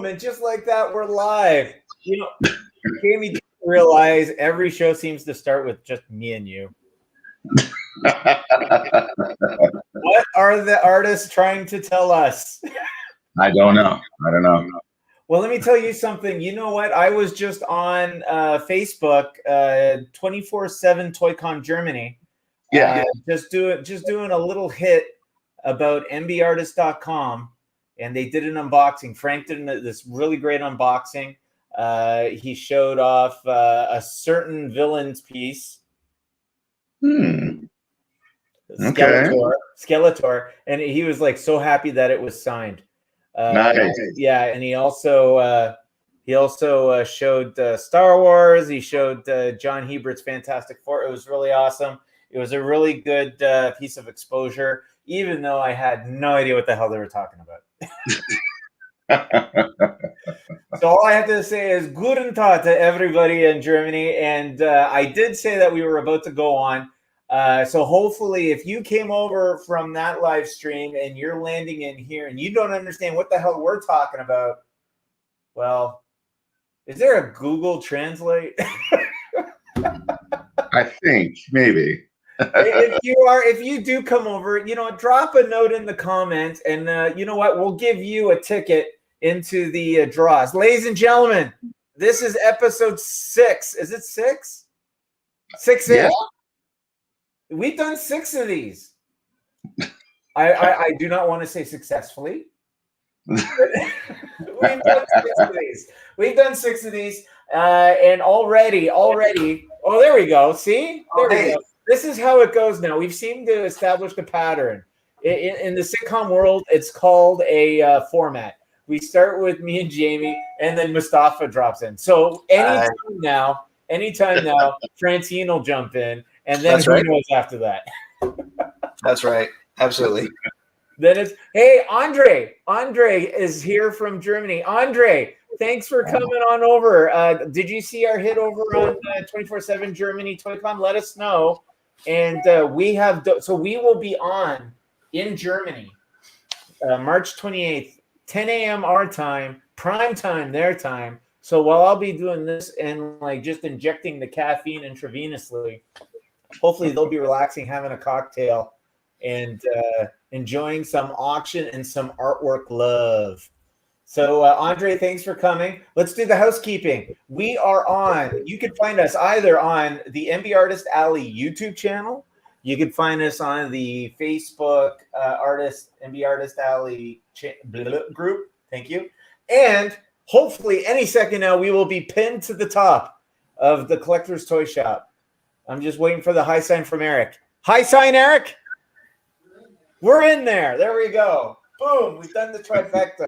and just like that, we're live. You know, Jamie didn't realize every show seems to start with just me and you. What are the artists trying to tell us? I don't know. Well, let me tell you something. You know what? I was just on Facebook, 24/7 ToyCon Germany. Just doing a little hit about MBartist.com, and they did an unboxing. Frank did this really great unboxing. He showed off a certain villain's piece. Skeletor, and he was like so happy that it was signed. Nice. Yeah, and he also showed Star Wars. He showed John Hebert's Fantastic Four. It was really awesome. It was a really good piece of exposure, even though I had no idea what the hell they were talking about. So all I have to say is guten Tag to everybody in Germany. And I did say that we were about to go on. So hopefully if you came over from that live stream and you're landing in here and you don't understand what the hell we're talking about, well, is there a Google Translate? I think maybe. If you do come over, drop a note in the comments, and you know what? We'll give you a ticket into the draws. Ladies and gentlemen, this is episode 6. Is it 6? 6 Yeah. We've done 6 of these. I do not want to say successfully. We've done 6 of these. And already. Oh, there we go. See? There we go. This is how it goes now. We've seemed to establish the pattern. In the sitcom world, it's called a format. We start with me and Jamie, and then Mostafa drops in. So anytime now, Francine will jump in, and then who knows after that. That's right. Absolutely. Then it's, hey, Andre. Andre is here from Germany. Andre, thanks for coming on over. Did you see our hit over on 24/7 Germany ToyCon? Let us know. And we will be on in Germany March 28th, 10 a.m. our time, prime time their time. So while I'll be doing this and like just injecting the caffeine intravenously, hopefully they'll be relaxing, having a cocktail, and enjoying some auction and some artwork love. So, Andre, thanks for coming. Let's do the housekeeping. We are on. You can find us either on the MBartist Alley YouTube channel. You can find us on the Facebook MBartist Alley group. Thank you. And hopefully any second now, we will be pinned to the top of the Collector's Toy Shop. I'm just waiting for the high sign from Eric. High sign, Eric. We're in there. There we go. Boom. We've done the trifecta.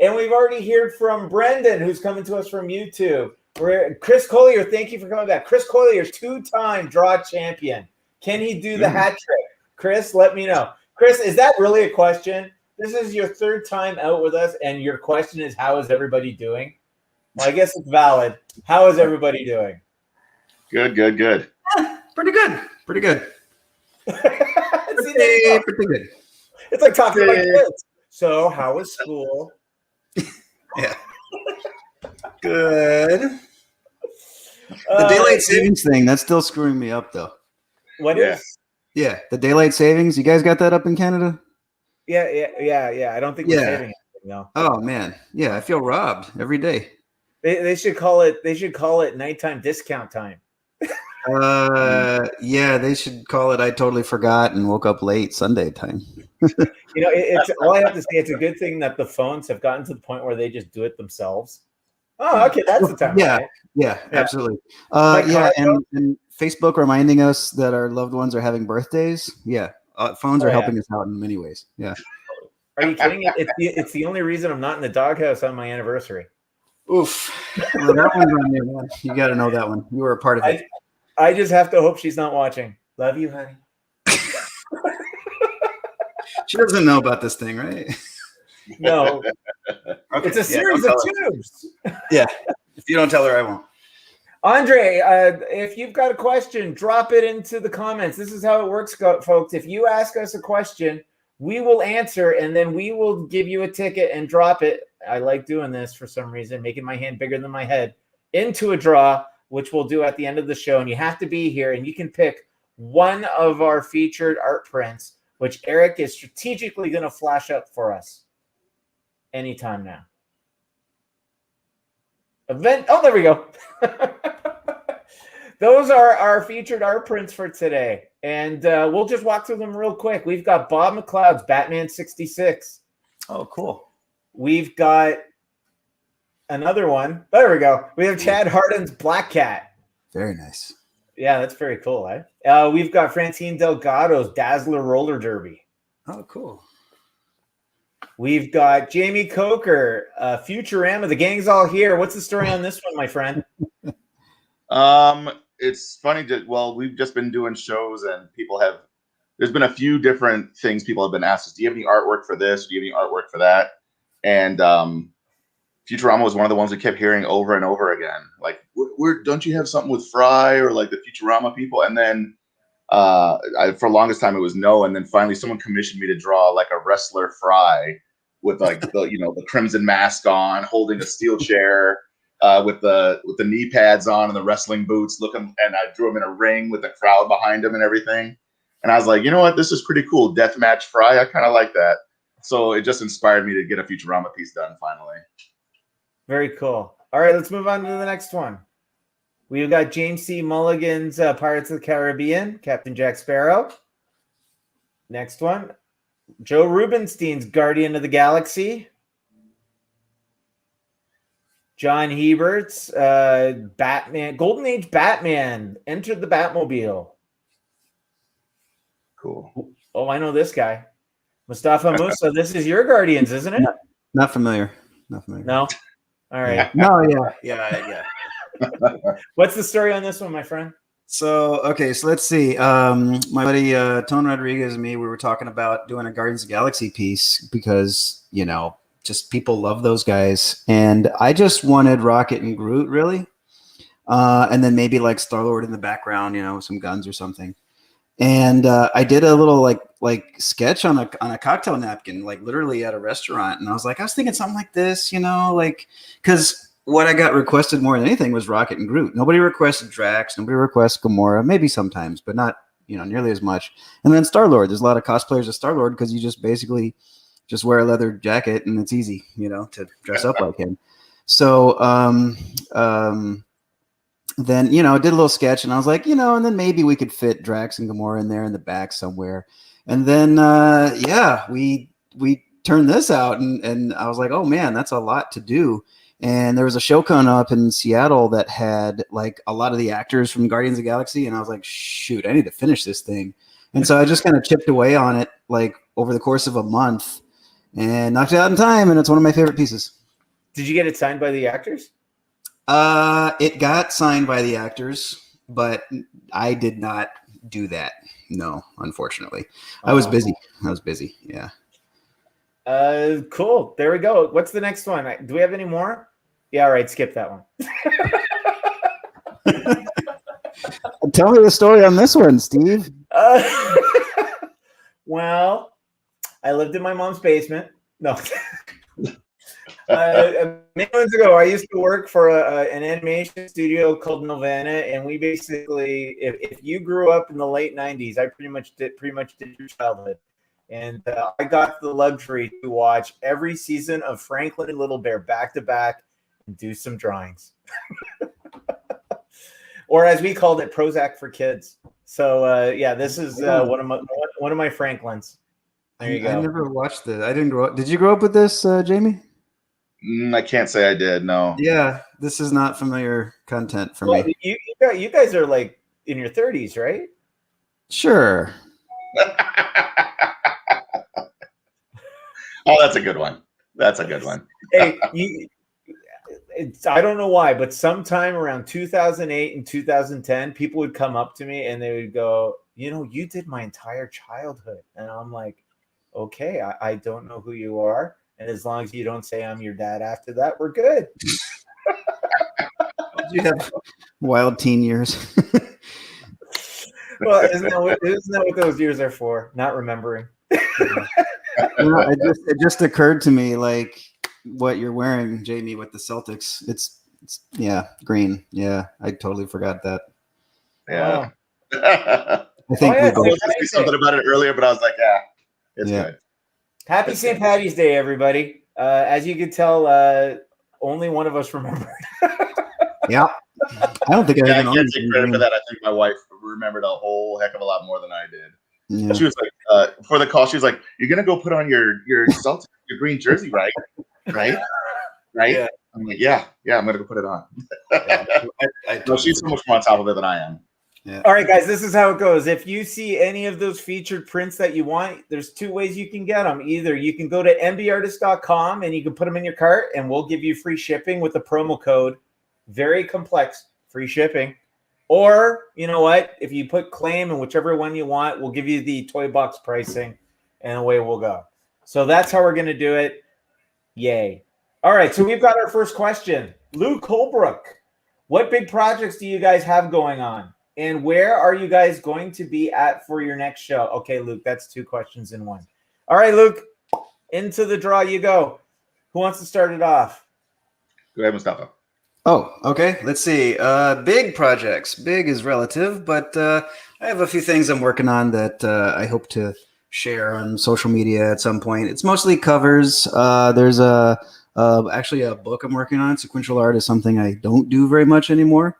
And we've already heard from Brendan, who's coming to us from YouTube. Chris Collier, thank you for coming back. Chris Collier is 2-time draw champion. Can he do the hat trick? Chris, let me know. Chris, is that really a question? This is your 3rd time out with us, and your question is, how is everybody doing? Well, I guess it's valid. How is everybody doing? Good. Pretty good. Pretty good. Pretty good. It's like talking about kids. So, how was school? Yeah. Good. The daylight savings thing, that's still screwing me up, though. What is? Yeah, the daylight savings. You guys got that up in Canada? Yeah. I don't think we're saving anything, no. Oh man, yeah, I feel robbed every day. They should call it. They should call it nighttime discount time. Yeah, they should call it. I totally forgot and woke up late Sunday time. It's all I have to say. It's a good thing that the phones have gotten to the point where they just do it themselves. Oh, okay, that's the time. Yeah, absolutely. And Facebook reminding us that our loved ones are having birthdays. Yeah, phones are helping us out in many ways. Yeah. Are you kidding? It's the only reason I'm not in the doghouse on my anniversary. Oof. Well, that one's on you, man. You got to know that one. You were a part of it. I just have to hope she's not watching. Love you, honey. She doesn't know about this thing, right? No. Okay. It's a series of tubes. Yeah. If you don't tell her, I won't. Andre, if you've got a question, drop it into the comments. This is how it works, folks. If you ask us a question, we will answer, and then we will give you a ticket and drop it I like doing this for some reason, making my hand bigger than my head, into a draw, which we'll do at the end of the show. And you have to be here, and you can pick one of our featured art prints, which Eric is strategically going to flash up for us anytime now. Event. Oh, there we go. Those are our featured art prints for today. And we'll just walk through them real quick. We've got Bob McLeod's Batman 66. Oh, cool. We've got another one. There we go. We have Chad Hardin's Black Cat. Very nice. Yeah, that's very cool, eh? We've got Francine Delgado's Dazzler Roller Derby. Oh, cool. We've got Jamie Coker, Futurama. The gang's all here. What's the story on this one, my friend? It's funny we've just been doing shows and there's been a few different things people have been asked us, do you have any artwork for this? Do you have any artwork for that? And Futurama was one of the ones we kept hearing over and over again. Like, where don't you have something with Fry or like the Futurama people? And then for the longest time it was no. And then finally someone commissioned me to draw like a wrestler Fry with like the crimson mask on, holding a steel chair. With the knee pads on and the wrestling boots, and I drew him in a ring with the crowd behind him and everything. And I was like, you know what, this is pretty cool. Deathmatch Fry, I kind of like that. So it just inspired me to get a Futurama piece done finally. Very cool. All right, let's move on to the next one. We've got James C. Mulligan's Pirates of the Caribbean, Captain Jack Sparrow. Next one, Joe Rubinstein's Guardian of the Galaxy. John Hebert's Batman, Golden Age Batman, entered the Batmobile. Cool. Oh, I know this guy. Mostafa Moussa, this is your Guardians, isn't it? Not familiar. No? All right. No, yeah. What's the story on this one, my friend? So let's see. My buddy Tone Rodriguez and me, we were talking about doing a Guardians of the Galaxy piece because, just people love those guys. And I just wanted Rocket and Groot, really. And then maybe like Star-Lord in the background, some guns or something. And I did a little like sketch on a cocktail napkin, like literally at a restaurant. And I was thinking something like this, because what I got requested more than anything was Rocket and Groot. Nobody requested Drax. Nobody requested Gamora, maybe sometimes, but not, nearly as much. And then Star-Lord. There's a lot of cosplayers of Star-Lord because you just basically just wear a leather jacket and it's easy, to dress up like him. So then, I did a little sketch and I was like, and then maybe we could fit Drax and Gamora in there in the back somewhere. And then, we turned this out and I was like, oh man, that's a lot to do. And there was a show coming up in Seattle that had like a lot of the actors from Guardians of the Galaxy. And I was like, shoot, I need to finish this thing. And so I just kind of chipped away on it like over the course of a month and knocked it out in time. And it's one of my favorite pieces. Did you get it signed by the actors? It got signed by the actors, but I did not do that. No, unfortunately. I was busy. Yeah. Cool. There we go. What's the next one? Do we have any more? Yeah, all right. Skip that one. Tell me the story on this one, Steve. Well, I lived in my mom's basement. No. Many months ago, I used to work for an animation studio called Nelvana, and we basically, if you grew up in the late '90s, I pretty much did your childhood, and I got the luxury to watch every season of Franklin and Little Bear back to back and do some drawings, or as we called it, Prozac for kids. So this is one of my Franklins. There you go. I never watched it. I didn't grow up. Did you grow up with this, Jamie? I can't say I did. No. Yeah, this is not familiar content for me. You guys are like in your 30s, right? Sure. Oh, that's a good one. Hey, I don't know why, but sometime around 2008 and 2010, people would come up to me and they would go, you did my entire childhood. And I'm like, okay, I don't know who you are. And as long as you don't say I'm your dad after that, we're good. You have wild teen years. Well, isn't that what those years are for? Not remembering. It just occurred to me, like, what you're wearing, Jamie, with the Celtics. It's yeah, green. Yeah, I totally forgot that. Yeah. I think yeah, we I both. was going to say something about it earlier, but I was like, yeah, it's Yeah. good. Happy It's St. good. Patty's Day, everybody. As you can tell, only one of us remembered. Yeah. I don't think I Yeah, I even can't own take credit for that. I think my wife remembered a whole heck of a lot more than I did. Yeah. She was like, for the call, she was like, "You're gonna go put on your Celtic, your green jersey, right? Right? Yeah. I'm like, yeah, I'm gonna go put it on." I No, totally she's so much more on top of it than I am. Yeah. All right, guys, this is how it goes. If you see any of those featured prints that you want, there's two ways you can get them. Either you can go to MBartist.com and you can put them in your cart, and we'll give you free shipping with the promo code. Very complex, free shipping. Or, you know what? If you put claim and whichever one you want, we'll give you the toy box pricing, and away we'll go. So that's how we're going to do it. Yay. All right, so we've got our first question. Luke Holbrook, what big projects do you guys have going on? And where are you guys going to be at for your next show? Okay, Luke, that's two questions in one. All right, Luke, into the draw you go. Who wants to start it off? Go ahead, Mostafa. Oh, okay. Let's see. Big projects. Big is relative, but I have a few things I'm working on that I hope to share on social media at some point. It's mostly covers. There's actually a book I'm working on. Sequential art is something I don't do very much anymore,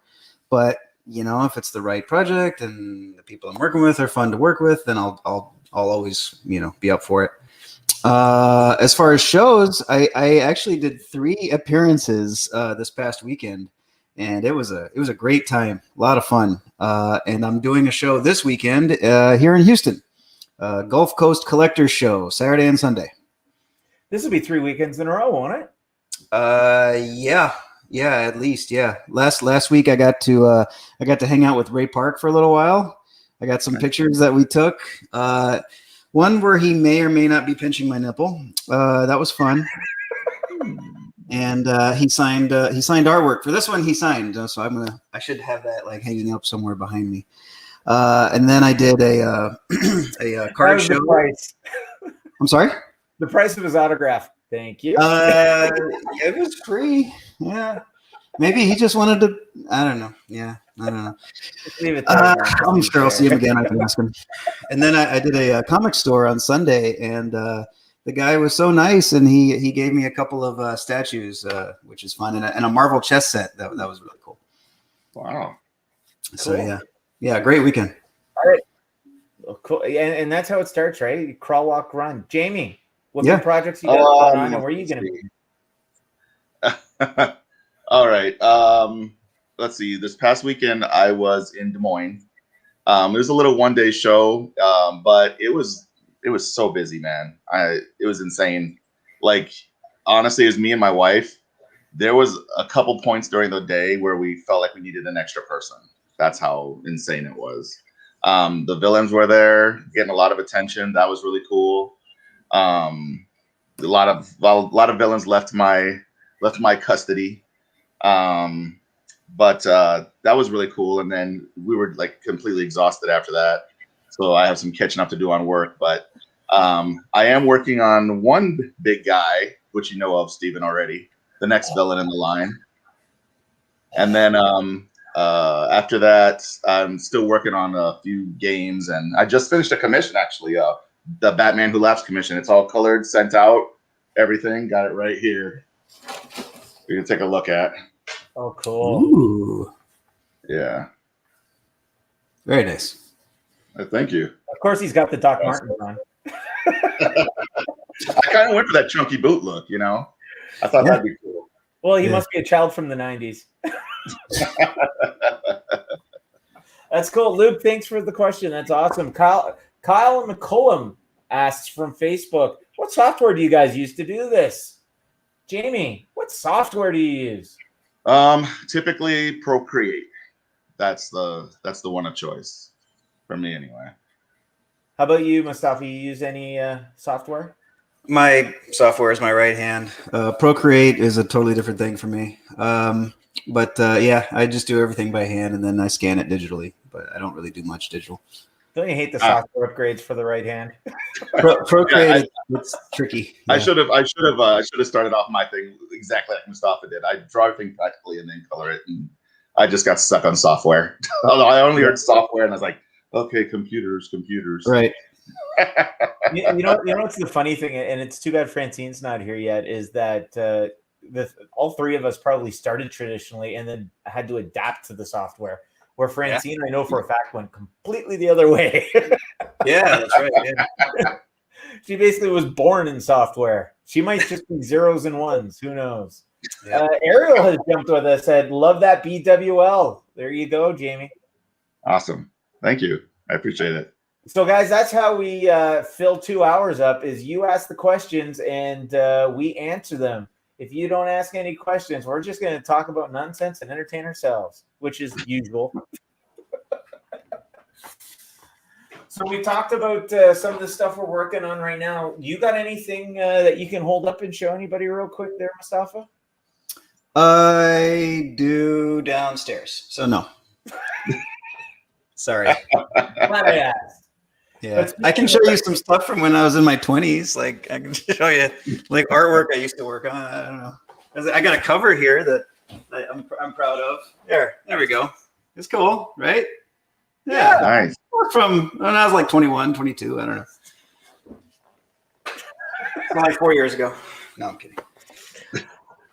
but if it's the right project and the people I'm working with are fun to work with, then I'll always be up for it. As far as shows, I actually did 3 appearances this past weekend, and it was a great time, a lot of fun. And I'm doing a show this weekend here in Houston, Gulf Coast Collectors Show, Saturday and Sunday. This will be 3 weekends in a row, won't it? Yeah, at least, yeah. Last week I got to hang out with Ray Park for a little while. I got some pictures that we took. One where he may or may not be pinching my nipple. That was fun. And he signed artwork for this one. He signed, so I should have that like hanging up somewhere behind me. And then I did a card show. The price. I'm sorry. The price of his autograph. Thank you. It was free. Yeah. Maybe he just wanted to. I don't know. Yeah, I don't know. Just leave it there. I'm sure I'll see him again. I can ask him. And then I did a comic store on Sunday, and the guy was so nice, and he gave me a couple of statues, which is fun, and a Marvel chess set. That was really cool. Wow. So yeah, great weekend. All right. Well, cool. And that's how it starts, right? Crawl, walk, run. Jamie, what big projects you got going on, and where are you going to be? All right. Let's see. This past weekend, I was in Des Moines. It was a little one-day show, but it was so busy, man. It was insane. Like, honestly, it was me and my wife. There was a couple points during the day where we felt like we needed an extra person. That's how insane it was. The villains were there, getting a lot of attention. That was really cool. A lot of villains left my custody. But that was really cool. And then we were like completely exhausted after that. So I have some catching up to do on work, but I am working on one big guy, which you know of, Steven, already, the next villain in the line. And then after that, I'm still working on a few games, and I just finished a commission, actually, the Batman Who Laughs commission. It's all colored, sent out, everything. Got it right here. We can take a look at. Oh, cool. Ooh. Yeah. Very nice. Thank you. Of course, he's got the Doc Martens on. I kind of went for that chunky boot look, I thought that'd be cool. Well, he must be a child from the 90s. That's cool. Luke, thanks for the question. That's awesome. Kyle McCollum asks from Facebook, what software do you guys use to do this? Jamie, what software do you use? Typically Procreate. That's the one of choice for me anyway. How about you, Mostafa? You use any software? My software is my right hand. Procreate is a totally different thing for me. But I just do everything by hand and then I scan it digitally. But I don't really do much digital. Don't you hate the software upgrades for the right hand? Procreate, it's tricky. I should have started off my thing exactly like Mostafa did. I draw everything practically and then color it, and I just got stuck on software. Although I only heard software, and I was like, okay, computers. Right. You know what's the funny thing, and it's too bad Francine's not here yet, is that all three of us probably started traditionally and then had to adapt to the software. Where Francine, I know for a fact, went completely the other way. Yeah, that's right. Yeah. She basically was born in software. She might just be zeros and ones. Who knows? Yeah. Ariel has jumped with us. Said, "Love that BWL." There you go, Jamie. Awesome. Thank you. I appreciate it. So, guys, that's how we fill 2 hours up. Is you ask the questions and we answer them. If you don't ask any questions, we're just going to talk about nonsense and entertain ourselves, which is usual. So we talked about some of the stuff we're working on right now. You got anything that you can hold up and show anybody real quick there, Mostafa? I do downstairs. So no. Sorry. Glad I asked. Yeah, I can show you some stuff from when I was in my 20s. Like I can show you like artwork I used to work on. I don't know. I got a cover here that I'm proud of. There we go. It's cool, right? Yeah. Nice. From when I was like 21, 22. I don't know. Like 4 years ago. No, I'm kidding.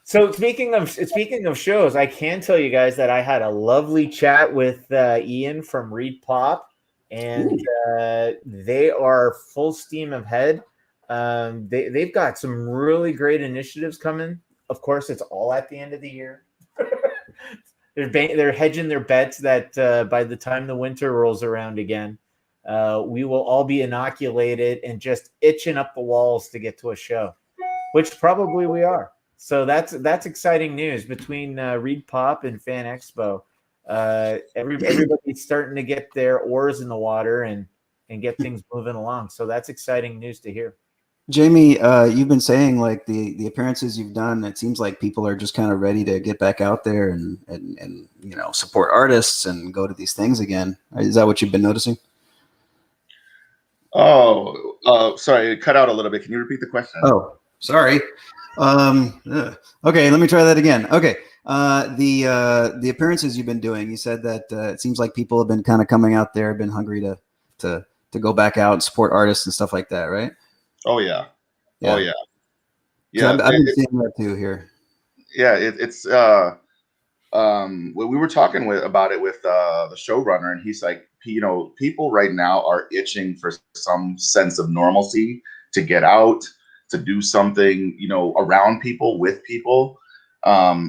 So speaking of shows, I can tell you guys that I had a lovely chat with Ian from Read Pop. And they are full steam ahead. They've got some really great initiatives coming. Of course, it's all at the end of the year. They're hedging their bets that by the time the winter rolls around again, we will all be inoculated and just itching up the walls to get to a show, which probably we are. So that's exciting news between Read Pop and Fan Expo. Everybody's starting to get their oars in the water and get things moving along. So that's exciting news to hear. Jamie, you've been saying like the appearances you've done, it seems like people are just kind of ready to get back out there and support artists and go to these things again. Is that what you've been noticing? Oh, sorry, it cut out a little bit. Can you repeat the question? Oh, sorry. Okay, let me try that again. Okay. The appearances you've been doing, you said that it seems like people have been kind of coming out there, been hungry to go back out and support artists and stuff like that, right? Oh yeah. Yeah. Oh yeah. Yeah, I've been seeing that too here. Yeah, it's we were talking about it with the showrunner, and he's like, people right now are itching for some sense of normalcy, to get out, to do something, around people, with people.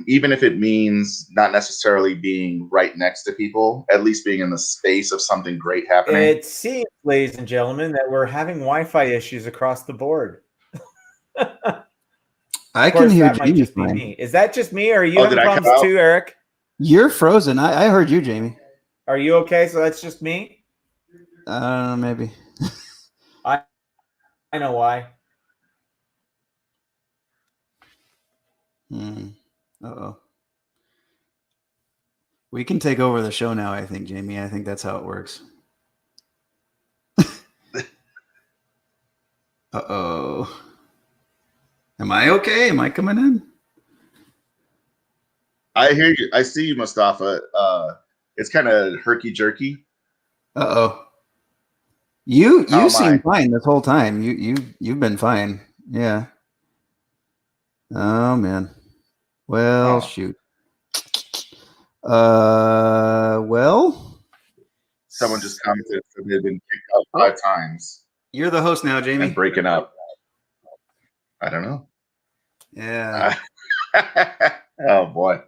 Even if it means not necessarily being right next to people, at least being in the space of something great happening. It seems, ladies and gentlemen, that we're having Wi-Fi issues across the board. I can hear Jamie fine. Is that just me, or are you having did I cut problems out? too, Eric? You're frozen. I heard you, Jamie. Are you okay? So that's just me? Maybe. I know why. Uh-oh. We can take over the show now, I think, Jamie. I think that's how it works. Uh-oh. Am I okay? Am I coming in? I hear you. I see you, Mostafa. It's kind of herky-jerky. Uh-oh. You Oh, seem fine this whole time. You've been fine. Yeah. Oh, man. Well, shoot. Well, Someone just commented that they've been kicked out 5 times you're the host now, Jamie. and breaking up. I don't know. Yeah. Oh boy.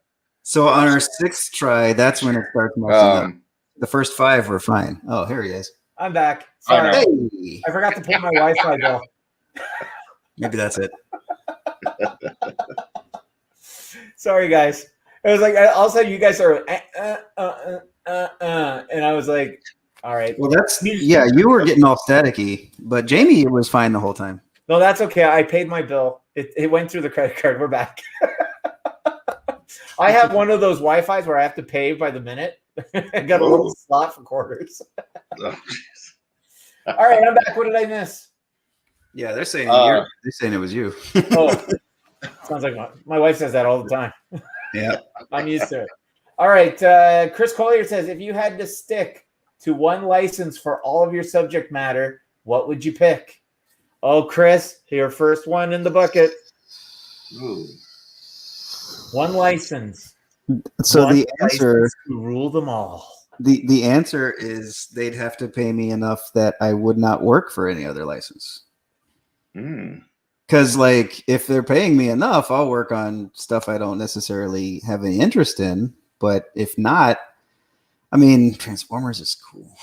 So on our 6th try, that's when it starts messing up. The first 5 were fine. Oh, here he is. I'm back. Sorry. Hey. I forgot to put my Wi-Fi bill. Maybe that's it. Sorry, guys. It was like all of a sudden you guys are and I was like, all right. Well, you were getting all staticky, but Jamie was fine the whole time. No, that's okay. I paid my bill. It went through the credit card. We're back. I have one of those Wi-Fis where I have to pay by the minute. I got a little slot for quarters. All right, I'm back. What did I miss? Yeah, they're saying they're saying it was you. Oh, sounds like my wife says that all the time. Yeah. I'm used to it. All right. Chris Collier says, if you had to stick to one license for all of your subject matter, what would you pick? Oh, Chris, your first one in the bucket. Ooh. One license. So One the answer license to rule them all. the answer is they'd have to pay me enough that I would not work for any other license. Because, like, if they're paying me enough, I'll work on stuff I don't necessarily have any interest in. But if not, I mean, Transformers is cool.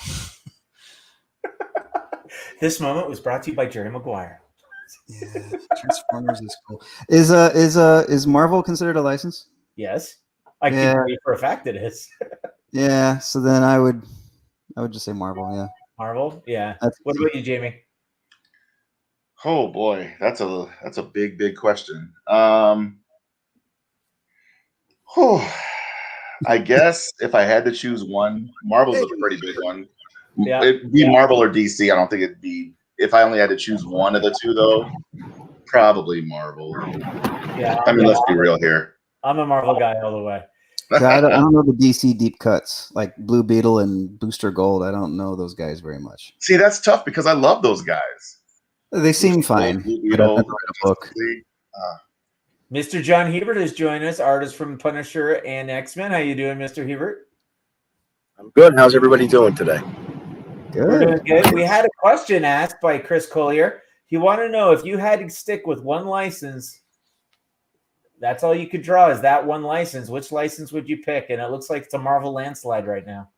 This moment was brought to you by Jerry Maguire. Yeah, Transformers is cool. Is Marvel considered a license? Yes, I can tell you for a fact it is. Yeah, so then I would just say Marvel. Yeah, Marvel. Yeah. That's What easy. about you, Jamie? Oh boy, that's a big question. I guess if I had to choose one, Marvel's a pretty big one. Yeah. It'd be Marvel or DC. I don't think it'd be. If I only had to choose one of the two, though, probably Marvel. Yeah. I mean, let's be real here. I'm a Marvel guy all the way. Yeah, I don't know the DC deep cuts like Blue Beetle and Booster Gold. I don't know those guys very much. See, that's tough because I love those guys. They seem Booster fine. Gold, Blue but I've Beetle, never read a book. Mr. John Hebert has joined us, artist from Punisher and X-Men. How you doing, Mr. Hebert? I'm good. How's everybody doing today? We're doing Good. good. We had a question asked by Chris Collier. He wanted to know if you had to stick with one license, that's all you could draw is that one license. Which license would you pick? And it looks like it's a Marvel landslide right now.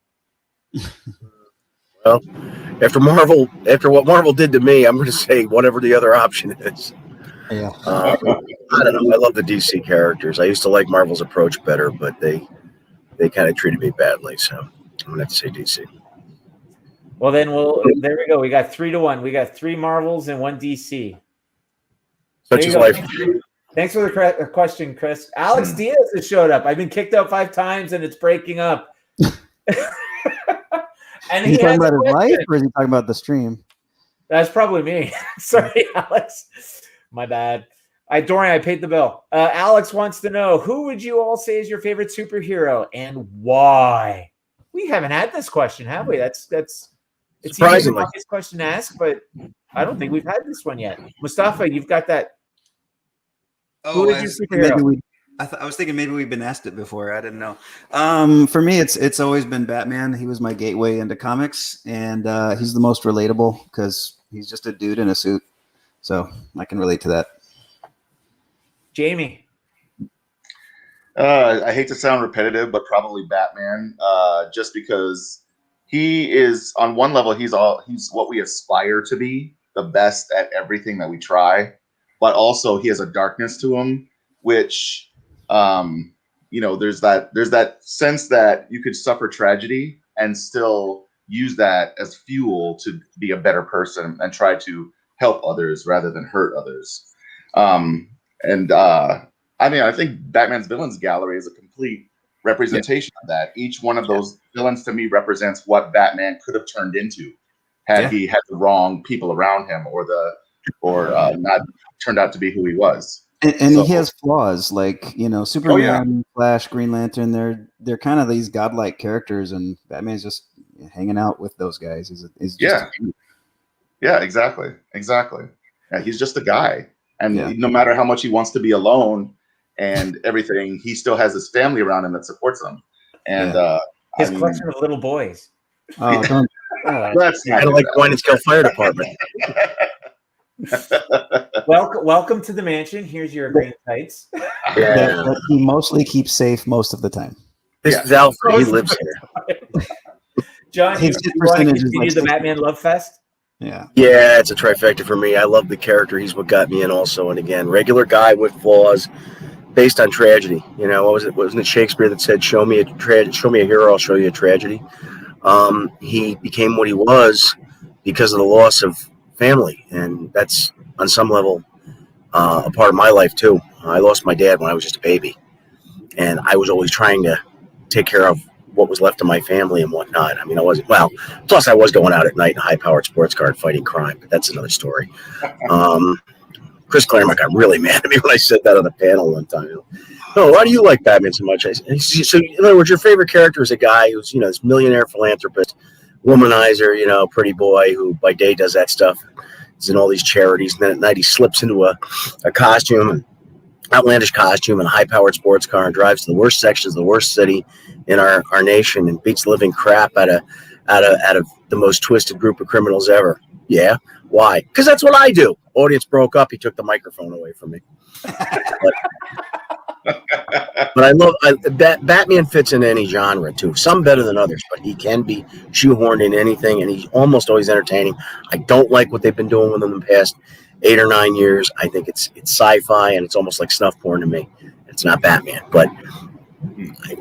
Well, after what Marvel did to me, I'm going to say whatever the other option is. Yeah. I don't know. I love the DC characters. I used to like Marvel's approach better, but they kind of treated me badly. So I'm going to have to say DC. Well, then there we go. We got 3-1. We got 3 Marvels and 1 DC. Such is life. Thanks for the question, Chris. Alex Diaz has showed up. I've been kicked out 5 times and it's breaking up. And Is he talking about his life or is he talking about the stream? That's probably me. Sorry, Alex. My bad. Dorian, I paid the bill. Alex wants to know, who would you all say is your favorite superhero and why? We haven't had this question, have we? It's surprisingly an obvious question to ask, but I don't think we've had this one yet. Mustafa, you've got that. Who is your superhero? I was thinking maybe we've been asked it before. I didn't know. For me, it's always been Batman. He was my gateway into comics, and he's the most relatable because he's just a dude in a suit. So I can relate to that. Jamie. I hate to sound repetitive, but probably Batman, just because he is on one level, he's what we aspire to be, the best at everything that we try, but also he has a darkness to him, which, there's that sense that you could suffer tragedy and still use that as fuel to be a better person and try to help others rather than hurt others. I think Batman's villains gallery is a complete representation of that. Each one of those villains to me represents what Batman could have turned into had he had the wrong people around him or not turned out to be who he was. And he has flaws, like Superman, Flash, Green Lantern. They're kind of these godlike characters, and Batman's just hanging out with those guys. He's just exactly. Yeah, he's just a guy, and no matter how much he wants to be alone and everything, he still has his family around him that supports him. And his collection of little boys. That's kind of like Winneskill Fire Department. Welcome to the mansion. Here's your green tights. That he mostly keeps safe most of the time. This is Alfred. He lives here. John, you want to continue the Batman Love Fest? Yeah, it's a trifecta for me. I love the character. He's what got me in also. And again, regular guy with flaws based on tragedy. Wasn't it Shakespeare that said, show me a hero, I'll show you a tragedy. He became what he was because of the loss of family. And that's on some level a part of my life too. I lost my dad when I was just a baby. And I was always trying to take care of what was left of my family and whatnot. I mean, I wasn't, well, plus I was going out at night in a high-powered sports car and fighting crime, but that's another story. Chris Claremont got really mad at me when I said that on the panel one time. No, why do you like Batman so much? So, in other words, your favorite character is a guy who's, this millionaire philanthropist, womanizer, pretty boy who by day does that stuff. He's in all these charities, and then at night he slips into a costume, outlandish costume, and a high-powered sports car and drives to the worst sections of the worst city in our nation and beats the living crap out of the most twisted group of criminals ever. Yeah. Why? Because that's what I do. Audience broke up. He took the microphone away from me. But I love Batman fits in any genre too. Some better than others, but he can be shoehorned in anything, and he's almost always entertaining. I don't like what they've been doing with him in the past 8 or 9 years. I think it's sci-fi and it's almost like snuff porn to me. It's not Batman, but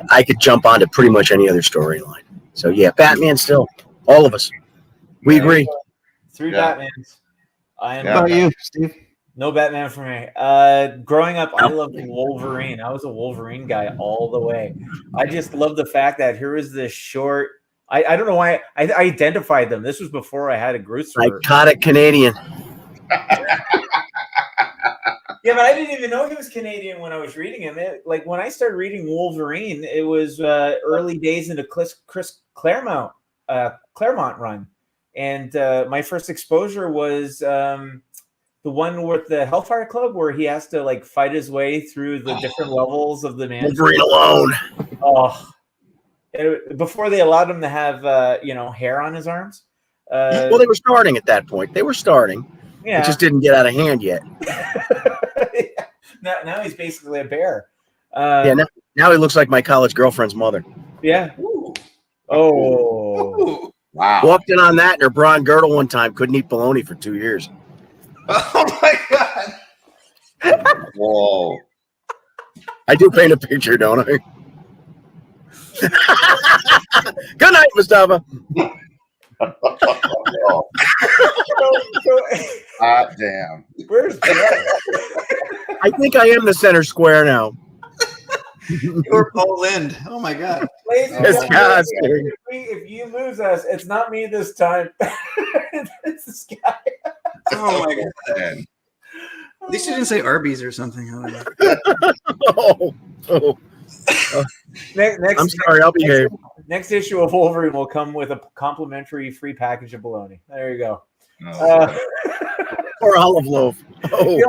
I could jump onto pretty much any other storyline. So yeah, Batman still. All of us. We agree. 3 Batmans. How about you, Steve? No Batman for me. Growing up, I loved Wolverine. I was a Wolverine guy all the way. I just love the fact that here is this short. I don't know why I identified them. This was before I had a Groot. Iconic Canadian. Yeah, but I didn't even know he was Canadian when I was reading him. Like when I started reading Wolverine, it was early days into Chris Claremont run, and my first exposure was the one with the Hellfire Club, where he has to like fight his way through the different levels of the man. Wolverine alone. Oh, before they allowed him to have hair on his arms. Well, they were starting at that point. They were starting. Yeah, it just didn't get out of hand yet. Now he's basically a bear. Now he looks like my college girlfriend's mother. Yeah. Ooh. Oh. Wow. Walked in on that in her brawn girdle one time. Couldn't eat bologna for 2 years. Oh my God. Whoa. I do paint a picture, don't I? Good night, Mostafa. Damn. Where's I think I am the center square now. You're Paul Lind. Oh my God. If you lose us, it's not me this time. It's this guy. Oh my God. Man. At least you didn't say Arby's or something. I don't know. Next, I'm sorry, I'll behave. Next issue of Wolverine will come with a complimentary free package of bologna. There you go. Or olive loaf. Oh.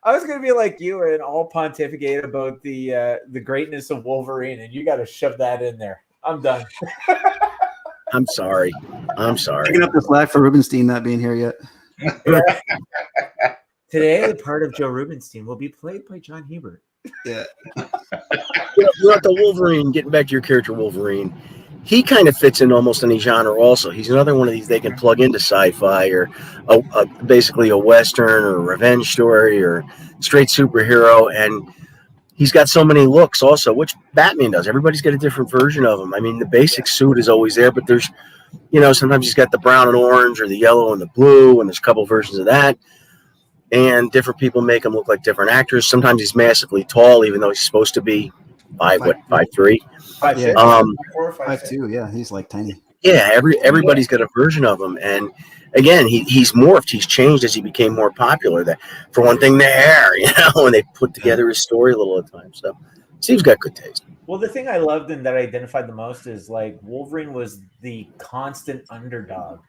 I was going to be like you and all pontificate about the greatness of Wolverine, and you got to shove that in there. I'm done. I'm sorry. Picking up the slack for Rubinstein not being here yet. Today, the part of Joe Rubinstein will be played by John Hebert. Yeah. You're at the Wolverine, getting back to your character, Wolverine. He kind of fits in almost any genre also. He's another one of these they can plug into sci-fi or basically a Western or a revenge story or straight superhero. And he's got so many looks also, which Batman does. Everybody's got a different version of him. I mean, the basic suit is always there, but there's, sometimes he's got the brown and orange or the yellow and the blue, and there's a couple versions of that. And different people make him look like different actors. Sometimes he's massively tall, even though he's supposed to be 5'3". 5'6", 5'2". Yeah, he's like tiny. Yeah, everybody's got a version of him, and again, he's morphed. He's changed as he became more popular. That, for one thing, the hair, and they put together his story a little at a time. So, Steve's got good taste. Well, the thing I loved and that I identified the most is like Wolverine was the constant underdog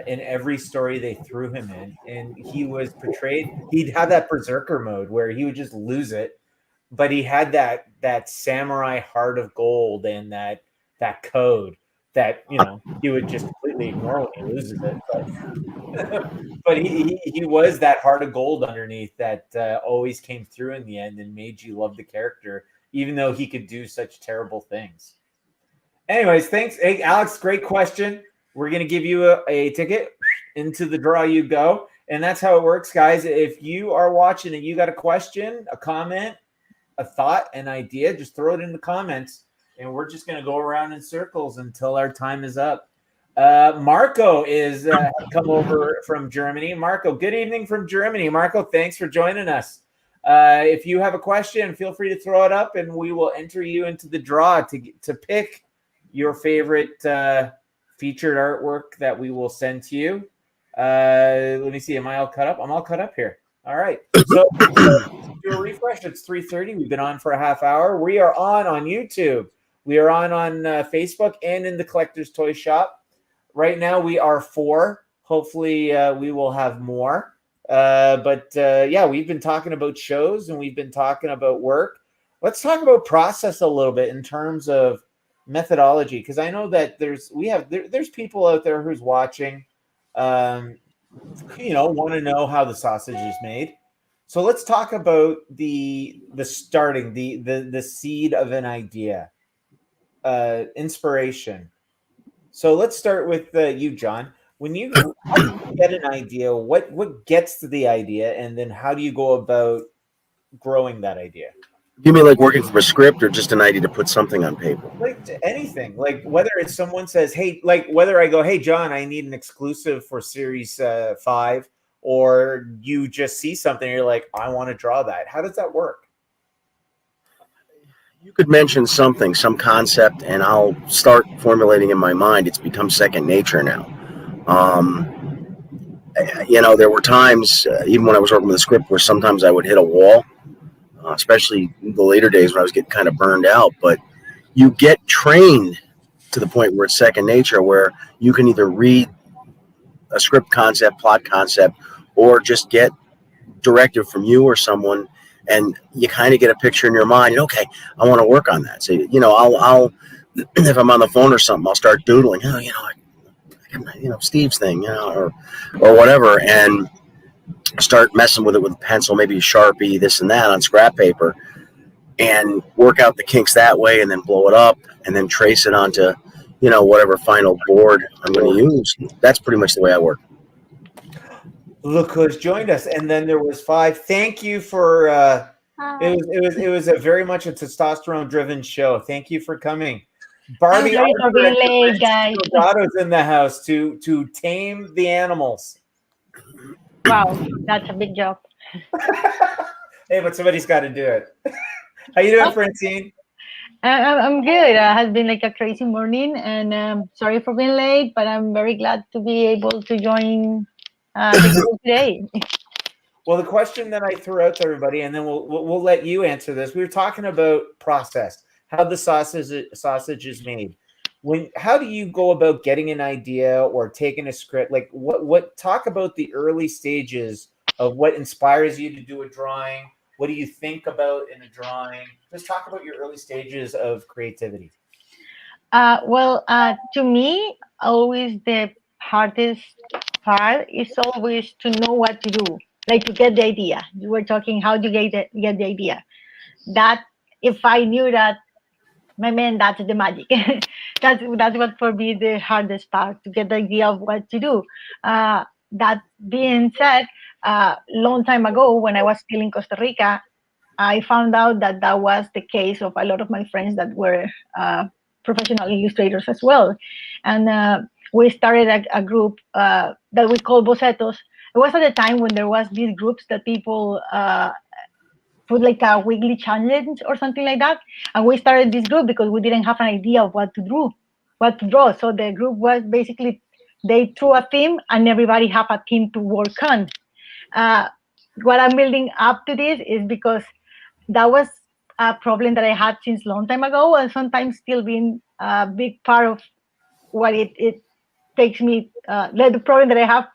in every story they threw him in, and he was portrayed. He'd have that berserker mode where he would just lose it, but he had that samurai heart of gold and that code that he would just completely ignore when he loses it. But he was that heart of gold underneath that always came through in the end and made you love the character, even though he could do such terrible things. Anyways, thanks. Hey, Alex, great question. We're going to give you a ticket. Into the draw you go. And that's how it works, guys. If you are watching and you got a question, a comment, a thought, an idea, just throw it in the comments. And we're just going to go around in circles until our time is up. Marco is come over from Germany. Marco, good evening from Germany. Marco, thanks for joining us. If you have a question, feel free to throw it up, and we will enter you into the draw to pick your favorite featured artwork that we will send to you. Let me see. Am I all cut up? I'm all cut up here. All right. So do a refresh. It's 3:30. We've been on for a half hour. We are on YouTube. We are on Facebook and in the Collector's Toy Shop. Right now we are 4. Hopefully we will have more. But we've been talking about shows and we've been talking about work. Let's talk about process a little bit in terms of methodology, because I know that there's people out there who's watching, want to know how the sausage is made. So let's talk about the starting, the seed of an idea, inspiration. So let's start with you, John. When you get an idea, what gets to the idea, and then how do you go about growing that idea? You mean like working from a script, or just an idea to put something on paper? Like anything, like whether it's someone says, hey, like whether I go, hey, John, I need an exclusive for series 5, or you just see something and you're like, I want to draw that. How does that work? You could mention something, some concept, and I'll start formulating in my mind. It's become second nature now. There were times, even when I was working with a script, where sometimes I would hit a wall, especially the later days when I was getting kind of burned out. But you get trained to the point where it's second nature, where you can either read a script concept, plot concept, or just get directive from you or someone, and you kind of get a picture in your mind. And okay, I want to work on that. So I'll if I'm on the phone or something, I'll start doodling. Steve's thing, or whatever, and start messing with it with a pencil, maybe a Sharpie, this and that on scrap paper, and work out the kinks that way, and then blow it up, and then trace it onto, whatever final board I'm going to use. That's pretty much the way I work. Look who's joined us, and then there was 5. Thank you for. It was a very much a testosterone-driven show. Thank you for coming. Barbie, sorry for being late, guys. Delgado's in the house to tame the animals. Wow, that's a big job. Hey, but somebody's got to do it. How you doing, Francine? I'm good. It has been like a crazy morning, and sorry for being late, but I'm very glad to be able to join the group today. Well, the question that I threw out to everybody, and then we'll let you answer this. We were talking about process, how the sausage is made. How do you go about getting an idea or taking a script? Like what talk about the early stages of what inspires you to do a drawing. What do you think about in a drawing? Just talk about your early stages of creativity. To me, always the hardest part is always to know what to do, like to get the idea. You were talking how to get the idea. That if I knew that, my man, that's the magic. that's what for me the hardest part, to get the idea of what to do. That being said, long time ago when I was still in Costa Rica, I found out that was the case of a lot of my friends that were professional illustrators as well. And we started a group that we call Bocetos. It was at the time when there was these groups that people put like a weekly challenge or something like that. And we started this group because we didn't have an idea of what to draw. So the group was basically, they threw a theme and everybody have a theme to work on. What I'm building up to this is because that was a problem that I had since long time ago, and sometimes still being a big part of what it takes me, like the problem that I have,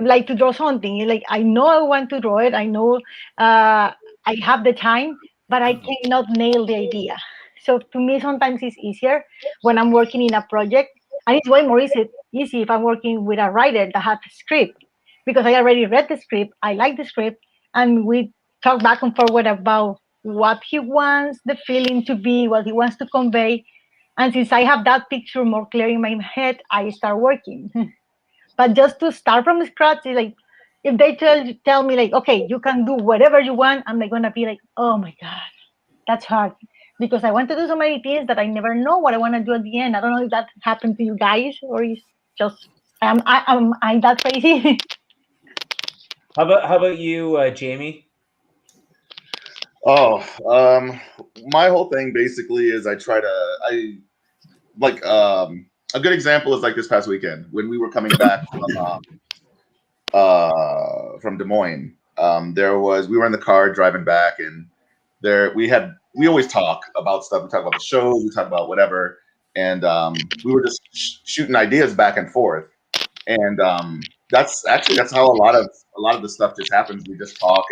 like to draw something. Like I know I want to draw it, I know I have the time, but I cannot nail the idea. So to me, sometimes it's easier when I'm working in a project, and it's way more easy if I'm working with a writer that has a script, because I already read the script, I like the script, and we talk back and forward about what he wants the feeling to be, what he wants to convey. And since I have that picture more clear in my head, I start working. But just to start from scratch, is like, if they tell me like, okay, you can do whatever you want, I'm like gonna be like, oh my God, that's hard. Because I want to do so many things that I never know what I want to do at the end. I don't know if that happened to you guys, or it's just I'm that crazy. How about you, Jaime? Oh, my whole thing basically is like a good example is like this past weekend when we were coming back from Des Moines. We were in the car driving back, and we always talk about stuff. We talk about the shows, we talk about whatever, and we were just shooting ideas back and forth. And that's how a lot of the stuff just happens. We just talk,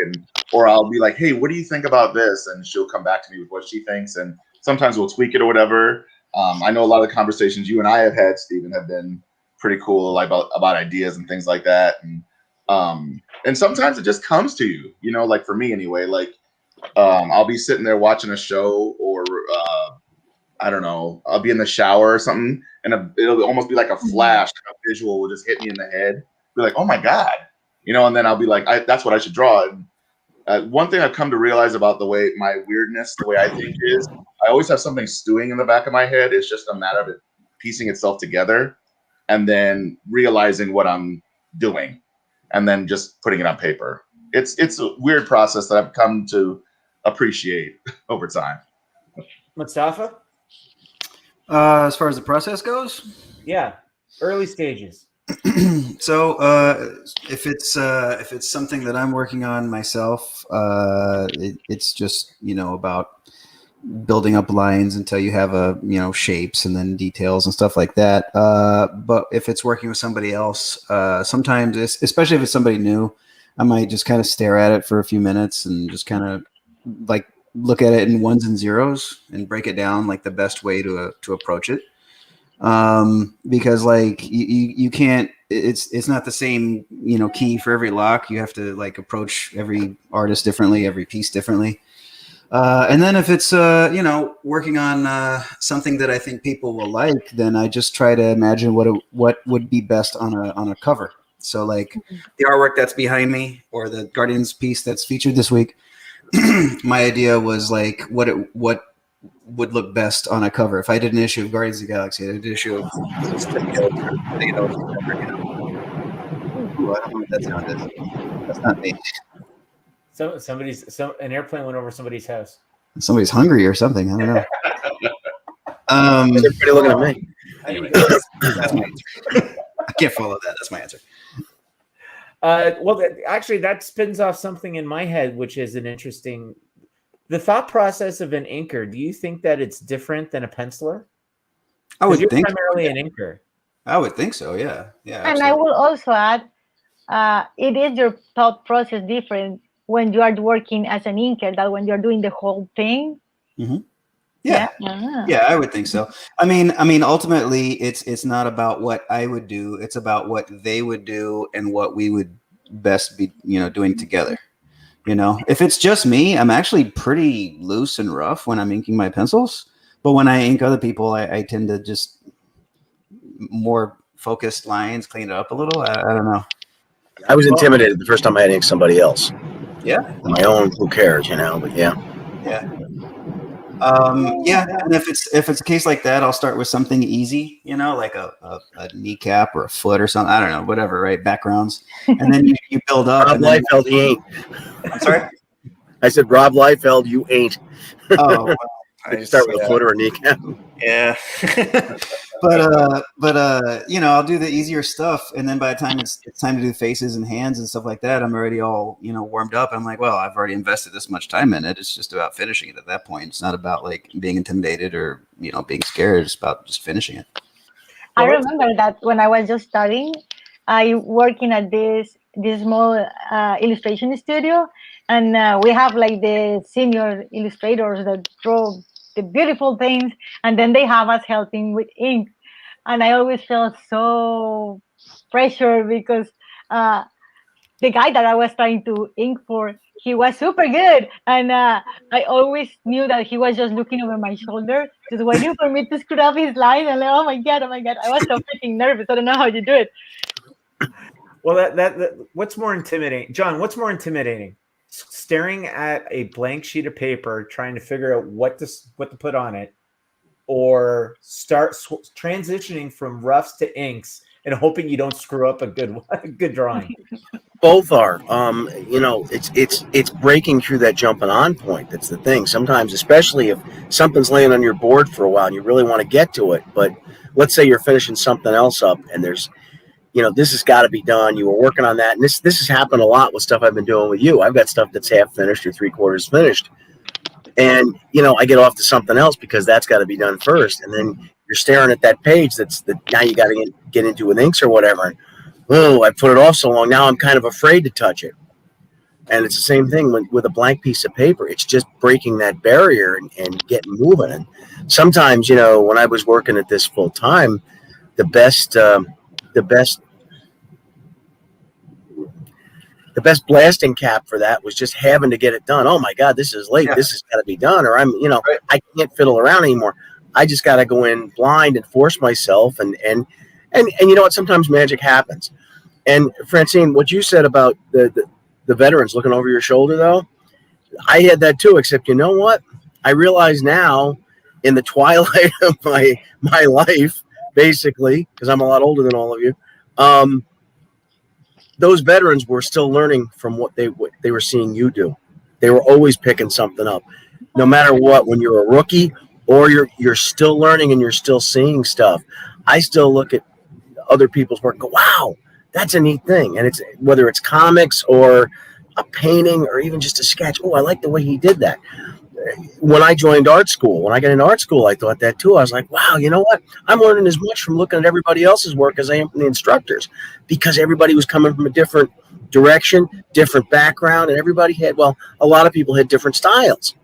or I'll be like, "Hey, what do you think about this?" And she'll come back to me with what she thinks, and sometimes we'll tweak it or whatever. I know a lot of the conversations you and I have had, Stephen, have been pretty cool, like about ideas and things like that. And sometimes it just comes to you, like for me anyway. Like I'll be sitting there watching a show, or I don't know, I'll be in the shower or something, and it'll almost be like a flash, a visual will just hit me in the head. Be like, oh my God, and then I'll be like, that's what I should draw. And one thing I've come to realize about the way my weirdness, the way I think is, I always have something stewing in the back of my head. It's just a matter of it piecing itself together and then realizing what I'm doing and then just putting it on paper. It's a weird process that I've come to appreciate over time. Mustafa? As far as the process goes, Yeah, early stages. So if it's something that I'm working on myself, it's just about building up lines until you have shapes and then details and stuff like that. But if it's working with somebody else, sometimes especially if it's somebody new, I might just kind of stare at it for a few minutes and just kind of like look at it in ones and zeros and break it down like the best way to approach it. Because like you can't, it's not the same, key for every lock. You have to like approach every artist differently, every piece differently. And then if it's, working on something that I think people will like, then I just try to imagine what would be best on a cover. So like the artwork that's behind me or the Guardians piece that's featured this week, my idea was like what would look best on a cover. If I did an issue of Guardians of the Galaxy, I did an issue of Ooh, I don't know what that sound is. That's not me. An airplane went over somebody's house. Somebody's hungry or something. I don't know. Everybody looking at me. Anyway, that's my answer. I can't follow that. That's my answer. Well, actually, that spins off something in my head, which is the thought process of an inker. Do you think that it's different than a penciler? I would think primarily an inker. I would think so. Yeah. Yeah. And I will also add, it is your thought process different when you are working as an inker than when you're doing the whole thing. Mm-hmm. Yeah. Yeah, I would think so. I mean, ultimately, it's not about what I would do. It's about what they would do and what we would best be, doing together. If it's just me, I'm actually pretty loose and rough when I'm inking my pencils. But when I ink other people, I tend to just more focused lines, clean it up a little. I don't know. I was intimidated the first time I had inked somebody else. Yeah. My own, who cares, but yeah. Yeah. And if it's a case like that, I'll start with something easy, like a kneecap or a foot or something. I don't know, whatever, right? Backgrounds, and then you build up. Rob Liefeld, he ain't. I'm sorry. I said, Rob Liefeld, you ain't. Oh, well, I start with a foot or a kneecap. Yeah. but I'll do the easier stuff, and then by the time it's time to do faces and hands and stuff like that, I'm already all warmed up. I'm like, well, I've already invested this much time in it. It's just about finishing it at that point. It's not about like being intimidated or being scared. It's about just finishing it. I remember that when I was just starting, I working at this small illustration studio, and we have like the senior illustrators that draw the beautiful things, and then they have us helping with ink. And I always felt so pressured because the guy that I was trying to ink for, he was super good, and I always knew that he was just looking over my shoulder, just waiting for me to screw up his line. And like, oh my god, I was so freaking nervous. I don't know how you do it. Well, that what's more intimidating, John? What's more intimidating? Staring at a blank sheet of paper, trying to figure out what to put on it, or start transitioning from roughs to inks and hoping you don't screw up a good drawing. Both are. It's breaking through that jumping on point. That's the thing. Sometimes, especially if something's laying on your board for a while and you really want to get to it, but let's say you're finishing something else up and there's, this has got to be done. You were working on that. And this has happened a lot with stuff I've been doing with you. I've got stuff that's half finished or 3/4 finished. And, I get off to something else because that's got to be done first. And then you're staring at that page now you got to get into with inks or whatever. Oh, I put it off so long. Now I'm kind of afraid to touch it. And it's the same thing with a blank piece of paper. It's just breaking that barrier and getting moving. And sometimes, when I was working at this full time, the best blasting cap for that was just having to get it done. Oh my God, this is late. Yeah. This has got to be done, or right. I can't fiddle around anymore. I just got to go in blind and force myself. And you know what? Sometimes magic happens. And Francine, what you said about the veterans looking over your shoulder, though, I had that too. Except you know what? I realize now, in the twilight of my life, basically, because I'm a lot older than all of you. Those veterans were still learning from what they were seeing you do. They were always picking something up, no matter what. When you're a rookie or you're still learning and you're still seeing stuff, I still look at other people's work and go, wow, that's a neat thing. And it's whether it's comics or a painting or even just a sketch. Oh, I like the way he did that. When I joined art school, when I got into art school, I thought that too. I was like, wow, you know what? I'm learning as much from looking at everybody else's work as I am from the instructors, because everybody was coming from a different direction, different background, and everybody had, a lot of people had different styles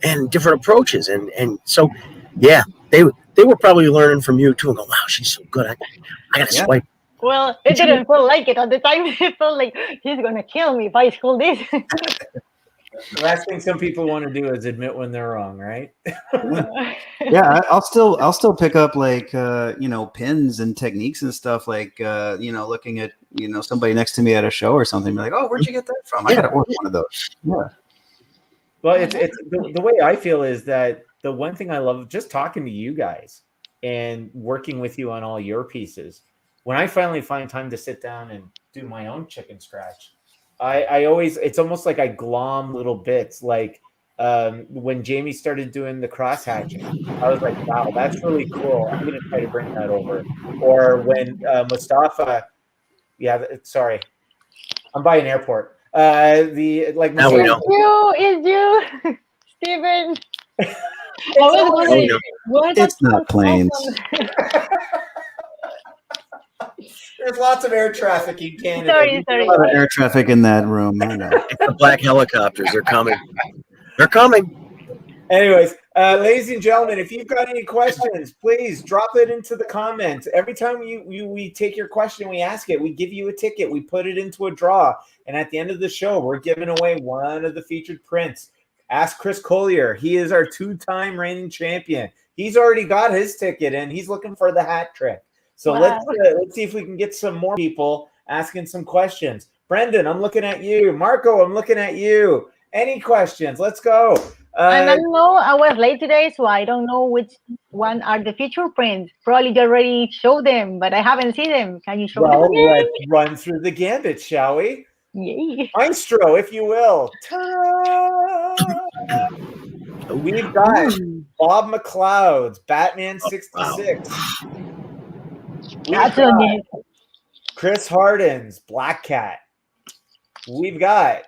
and different approaches. And so, yeah, they were probably learning from you too and go, wow, she's so good. I got to swipe. Well, it didn't feel like it at the time. It felt like he's going to kill me if I school this. The last thing some people want to do is admit when they're wrong, right? Yeah, I'll still pick up like pins and techniques and stuff, like looking at somebody next to me at a show or something, be like, oh, where'd you get that from? I gotta order one of those. Yeah. Well, it's the way I feel is that the one thing I love just talking to you guys and working with you on all your pieces. When I finally find time to sit down and do my own chicken scratch, I always, it's almost like I glom little bits. Like when Jaime started doing the cross hatching, I was like, wow, that's really cool. I'm going to try to bring that over. Or when Mostafa, sorry, I'm by an airport. Now we know. It's you, Steven. It's not planes. There's lots of air traffic in Canada. Sorry. A lot of air traffic in that room. I know. The black helicopters, they're coming. They're coming. Anyways, ladies and gentlemen, if you've got any questions, please drop it into the comments. Every time we take your question, we ask it. We give you a ticket. We put it into a draw. And at the end of the show, we're giving away one of the featured prints. Ask Chris Collier. He is our 2-time reigning champion. He's already got his ticket, and he's looking for the hat trick. So wow. let's see if we can get some more people asking some questions. Brendan, I'm looking at you. Marco, I'm looking at you. Any questions? Let's go. I don't know. I was late today, so I don't know which one are the feature prints. Probably you already showed them, but I haven't seen them. Can you show them again? Let's run through the gambit, shall we? Yay. Maestro, if you will. We've got Bob McLeod's Batman 66. That's a Chris Harden's Black Cat. We've got.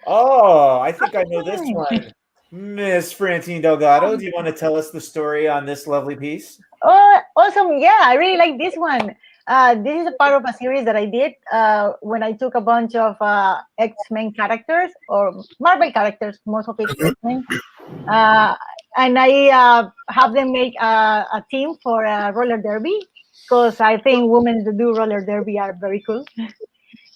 Oh, I think I know this one. Miss Francine Delgado, do you want to tell us the story on this lovely piece? Oh, awesome. Yeah, I really like this one. This is a part of a series that I did when I took a bunch of X-Men characters or Marvel characters, most of it X-Men. And I have them make a team for roller derby, because I think women who do roller derby are very cool.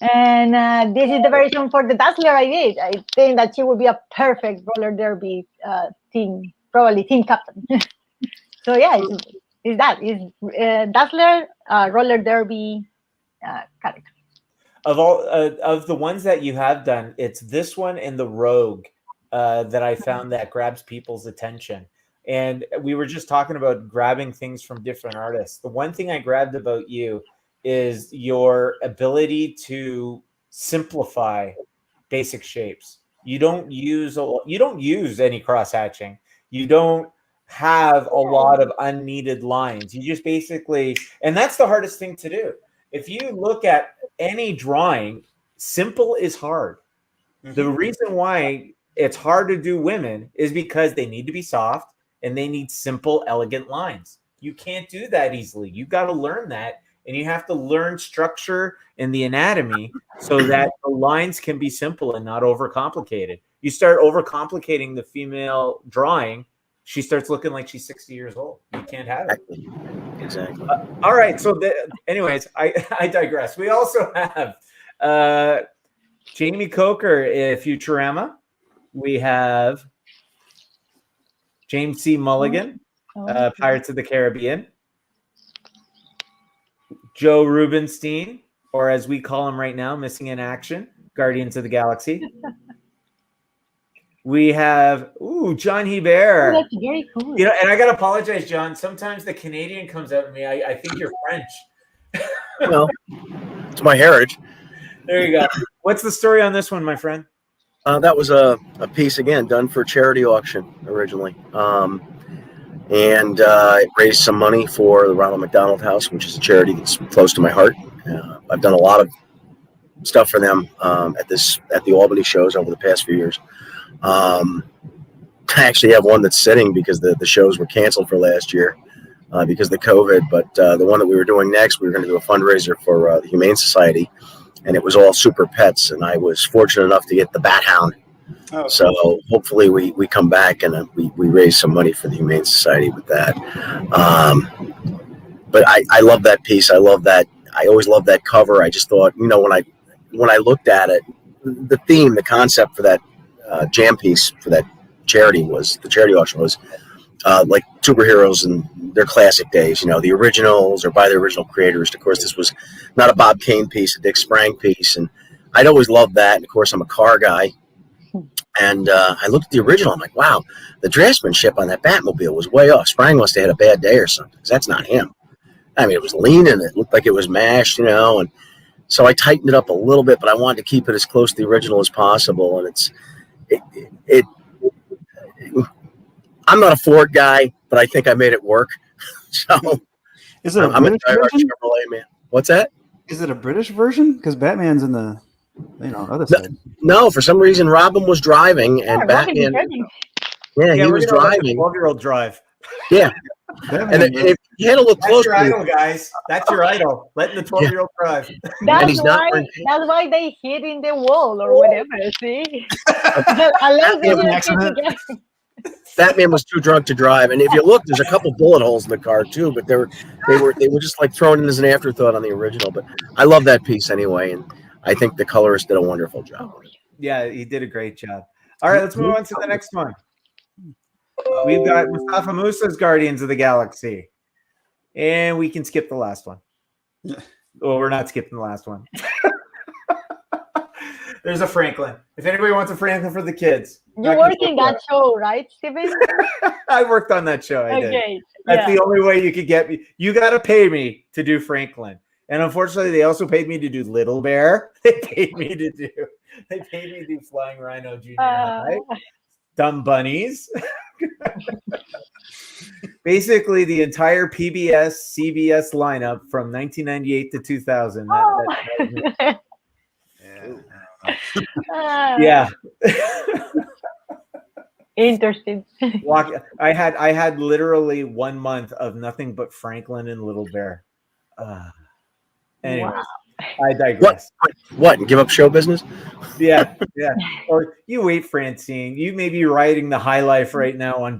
And this is the version for the Dazzler I did. I think that she would be a perfect roller derby team, probably team captain. So yeah, it's Dazzler roller derby character. Of all of the ones that you have done, it's this one and the Rogue that I found that grabs people's attention. And we were just talking about grabbing things from different artists. The one thing I grabbed about you is your ability to simplify basic shapes. You don't use any cross hatching. You don't have a lot of unneeded lines. You just basically, and that's the hardest thing to do. If you look at any drawing, simple is hard. The reason why it's hard to do women is because they need to be soft and they need simple, elegant lines. You can't do that easily. You got to learn that, and you have to learn structure and the anatomy so that the lines can be simple and not overcomplicated. You start overcomplicating the female drawing, she starts looking like she's 60 years old. You can't have it. Exactly. All right. So, anyways, I digress. We also have Jamie Coker in Futurama. We have James C. Mulligan, Pirates of the Caribbean. Joe Rubinstein, or as we call him right now, Missing in Action, Guardians of the Galaxy. We have John Hebert. Oh, that's very cool. You know, and I gotta apologize, John. Sometimes the Canadian comes out of me. I think you're French. Well, it's my heritage. There you go. What's the story on this one, my friend? That was a piece, again, done for charity auction originally. And it raised some money for the Ronald McDonald House, which is a charity that's close to my heart. I've done a lot of stuff for them at the Albany shows over the past few years. I actually have one that's sitting because the shows were canceled for last year because of the COVID. But the one that we were doing next, we were going to do a fundraiser for the Humane Society, and it was all super pets. And I was fortunate enough to get the Bat Hound. Oh, so hopefully we come back and we raise some money for the Humane Society with that. But I love that piece. I love that. I always loved that cover. I just thought, when I looked at it, the theme, the concept for that jam piece for that charity auction was like superheroes in their classic days, the originals or by the original creators. Of course, this was not a Bob Kane piece, a Dick Sprang piece. And I'd always loved that. And of course, I'm a car guy. And I looked at the original. I'm like, wow, the draftsmanship on that Batmobile was way off. Sprang must have had a bad day or something, because that's not him. I mean, it was lean and it looked like it was mashed, and so I tightened it up a little bit, but I wanted to keep it as close to the original as possible. And I'm not a Ford guy, but I think I made it work. So is it I'm a Chevrolet man. What's that? Is it a British version? Because Batman's in the other side. No, for some reason Robin was driving and Batman. He was driving. 12-year-old drive. Yeah. And if you had to look close. That's your idol, guys. That's your idol. Letting the 12-year-old drive. That's why they hit in the wall or whatever. See, Batman was too drunk to drive, and if you look, there's a couple bullet holes in the car too. But they were just like thrown in as an afterthought on the original. But I love that piece anyway, and I think the colorist did a wonderful job. Yeah, he did a great job. All right, let's move on to the next one. We've got Mostafa Moussa's Guardians of the Galaxy. And we can skip the last one. Well, we're not skipping the last one. There's a Franklin. If anybody wants a Franklin for the kids. You work in that show, right, Steven? I worked on that show. I did. That's the only way you could get me. You got to pay me to do Franklin. And unfortunately, they also paid me to do Little Bear. They paid me to do Flying Rhino Jr. Right? Dumb Bunnies. Basically, the entire PBS, CBS lineup from 1998 to 2000. Yeah. Interesting. I had literally 1 month of nothing but Franklin and Little Bear. Anyway, wow. I digress. What? Give up show business? Yeah. Or you wait, Francine. You may be riding the high life right now on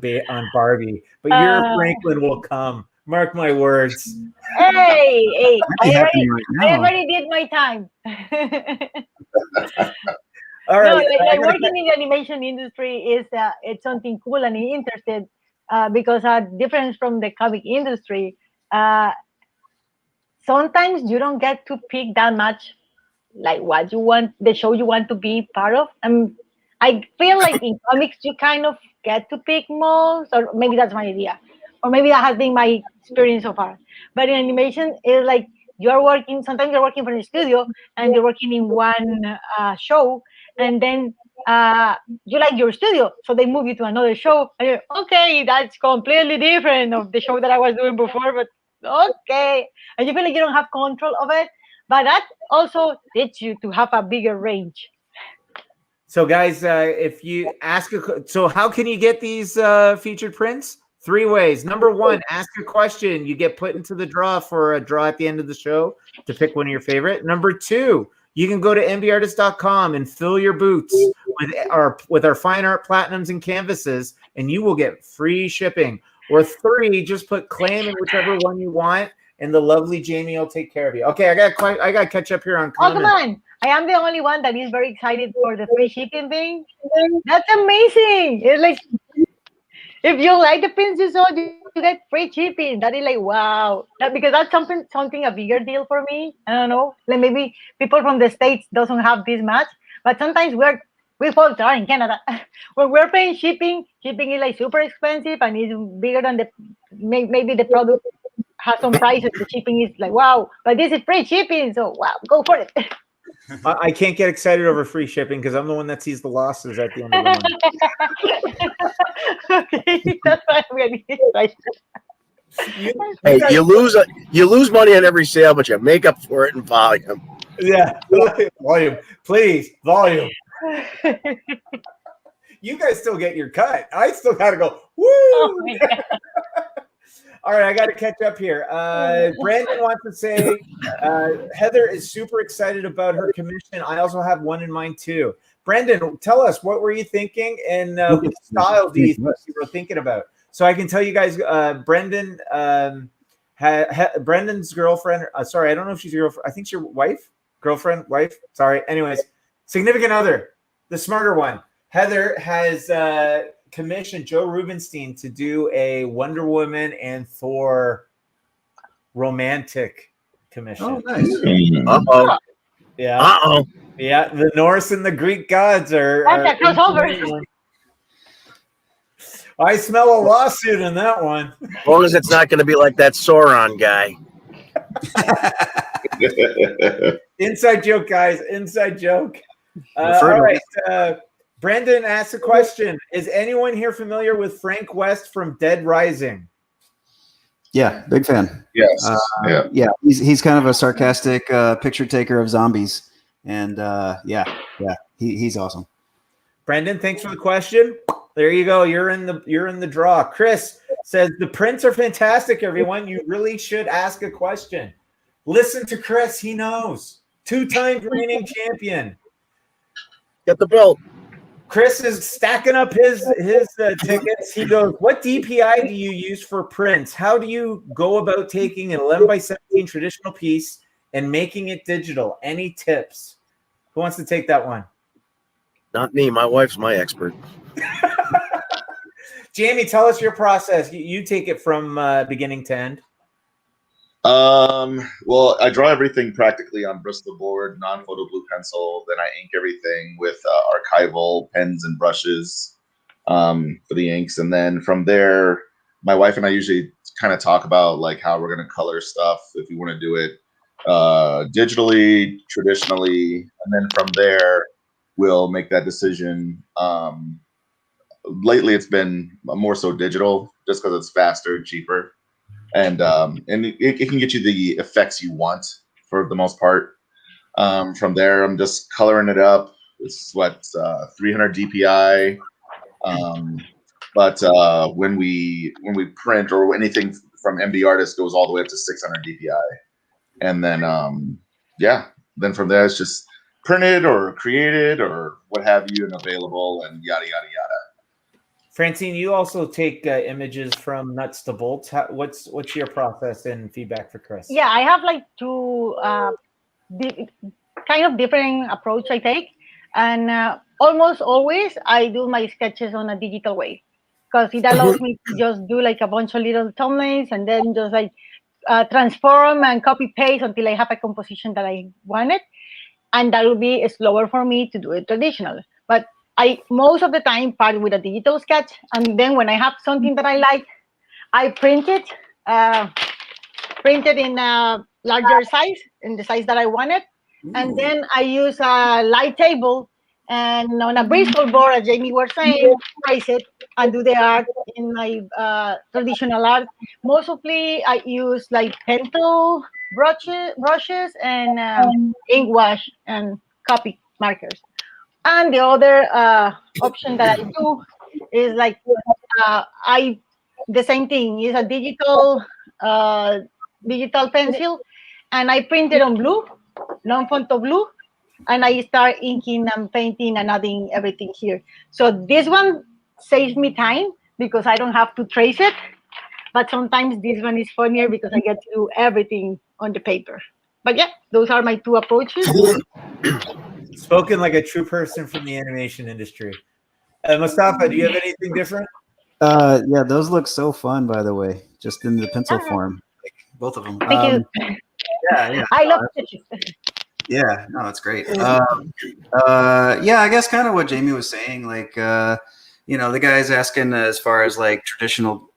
Barbie, but your Franklin will come. Mark my words. Hey! I already did my time. All right. No, like working in the animation industry is it's something cool and interesting because different from the comic industry. Sometimes you don't get to pick that much, like what you want, the show you want to be part of. I feel like in comics you kind of get to pick most, or maybe that's my idea, or maybe that has been my experience so far. But in animation, it's like you're working. Sometimes you're working for the studio, and you're working in one show, and then you like your studio, so they move you to another show, and you're okay. That's completely different of the show that I was doing before, but okay, and you feel like you don't have control of it. But that also teaches you to have a bigger range. So, guys, if you ask so how can you get these featured prints? 3 ways. Number 1, ask a question. You get put into the draw for a draw at the end of the show to pick one of your favorite. Number 2, you can go to MBartist.com and fill your boots with our fine art platinums and canvases, and you will get free shipping. Or 3, just put claim in whichever one you want, and the lovely Jaime will take care of you. Okay, I got to catch up here on comments. Oh, come on. I am the only one that is very excited for the free shipping thing. That's amazing. It's like, if you like the pins you saw, you get free shipping. That is like, wow. Because that's something a bigger deal for me. I don't know. Like maybe people from the States doesn't have this much, but sometimes we folks are in Canada. When we're paying shipping is like super expensive and it's bigger than maybe the product has some prices. The shipping is like, wow, but this is free shipping. So wow, go for it. I can't get excited over free shipping because I'm the one that sees the losses at the end of the month. Okay, that's why I'm getting excited. Hey, you lose money on every sale, but you make up for it in volume. Yeah, volume, please, volume. You guys still get your cut. I still got to go. Woo! Oh my God. All right, I got to catch up here. Brandon wants to say Heather is super excited about her commission. I also have one in mind too. Brandon, tell us, what were you thinking, and what style do you think you were thinking about? So I can tell you guys, Brendan, Brendan's girlfriend. Sorry, I don't know if she's your girlfriend. I think she's your wife, girlfriend, wife. Sorry. Anyways, significant other, the smarter one. Heather has commissioned Joe Rubinstein to do a Wonder Woman and Thor romantic commission. Oh, nice. Uh-oh. Yeah. Uh-oh. Yeah, the Norse and the Greek gods are. That's a crossover. I smell a lawsuit in that one. As long as it's not going to be like that Sauron guy. Inside joke, guys. Inside joke. All right. Brendan asked a question. Is anyone here familiar with Frank West from Dead Rising? Yeah, big fan. Yes. Yeah. He's kind of a sarcastic picture taker of zombies, and he's awesome. Brendan, thanks for the question. There you go. You're in the draw. Chris says the prints are fantastic. Everyone, you really should ask a question. Listen to Chris. He knows. 2-time reigning champion. Get the belt. Chris is stacking up his tickets. He goes, what DPI do you use for prints? How do you go about taking an 11x17 traditional piece and making it digital? Any tips? Who wants to take that one? Not me. My wife's my expert. Jaime, tell us your process. You take it from beginning to end. Well, I draw everything practically on Bristol board, non-photo blue pencil. Then I ink everything with archival pens and brushes for the inks. And then from there, my wife and I usually kind of talk about like how we're going to color stuff, if we want to do it digitally, traditionally. And then from there, we'll make that decision. Lately, it's been more so digital just because it's faster, cheaper. And it can get you the effects you want for the most part. From there, I'm just coloring it up. It's 300 DPI. But when we print or anything from MBartist goes all the way up to 600 DPI. And then then from there it's just printed or created or what have you and available and yada yada yada. Francine, you also take images from nuts to bolts. What's your process and feedback for Chris? Yeah, I have like two kind of different approach I take, and almost always I do my sketches on a digital way because it allows me to just do like a bunch of little thumbnails and then just like transform and copy paste until I have a composition that I wanted, and that will be slower for me to do it traditional. But I most of the time part with a digital sketch, and then when I have something that I like, I print it in a larger size, in the size that I wanted, and then I use a light table and on a Bristol board, as Jamie was saying, trace it and do the art in my traditional art. Mostly, I use like pencil brushes and ink wash and copy markers. And the other option that I do is like I the same thing is a digital pencil, and I print it on blue, non-fonto blue, and I start inking and painting and adding everything here. So this one saves me time because I don't have to trace it. But sometimes this one is funnier because I get to do everything on the paper. But yeah, those are my two approaches. Spoken like a true person from the animation industry. Mustafa, do you have anything different? Yeah, those look so fun, by the way, just in the pencil form, like, both of them. Thank you. Yeah, I love sketches. yeah, no, it's great. Yeah, I guess kind of what Jamie was saying, like, the guy's asking as far as like traditional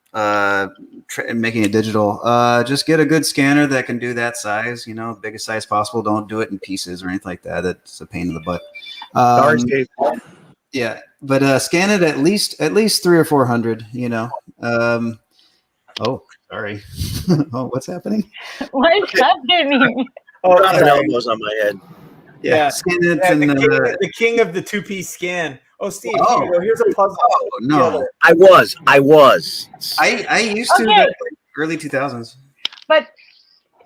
making it digital. Just get a good scanner that can do that size, biggest size possible. Don't do it in pieces or anything like that. That's a pain in the butt. Sorry, Steve. Yeah, but scan it at least 300 or 400. Oh, sorry. Oh, what's happening? What's happening? Oh, Dropping elbows on my head. Yeah. Scan it Yeah, and the king of the two-piece scan. Oh, Steve, Oh. here you go. Here's a puzzle. oh, no. I was. I used to Okay. like early 2000s. But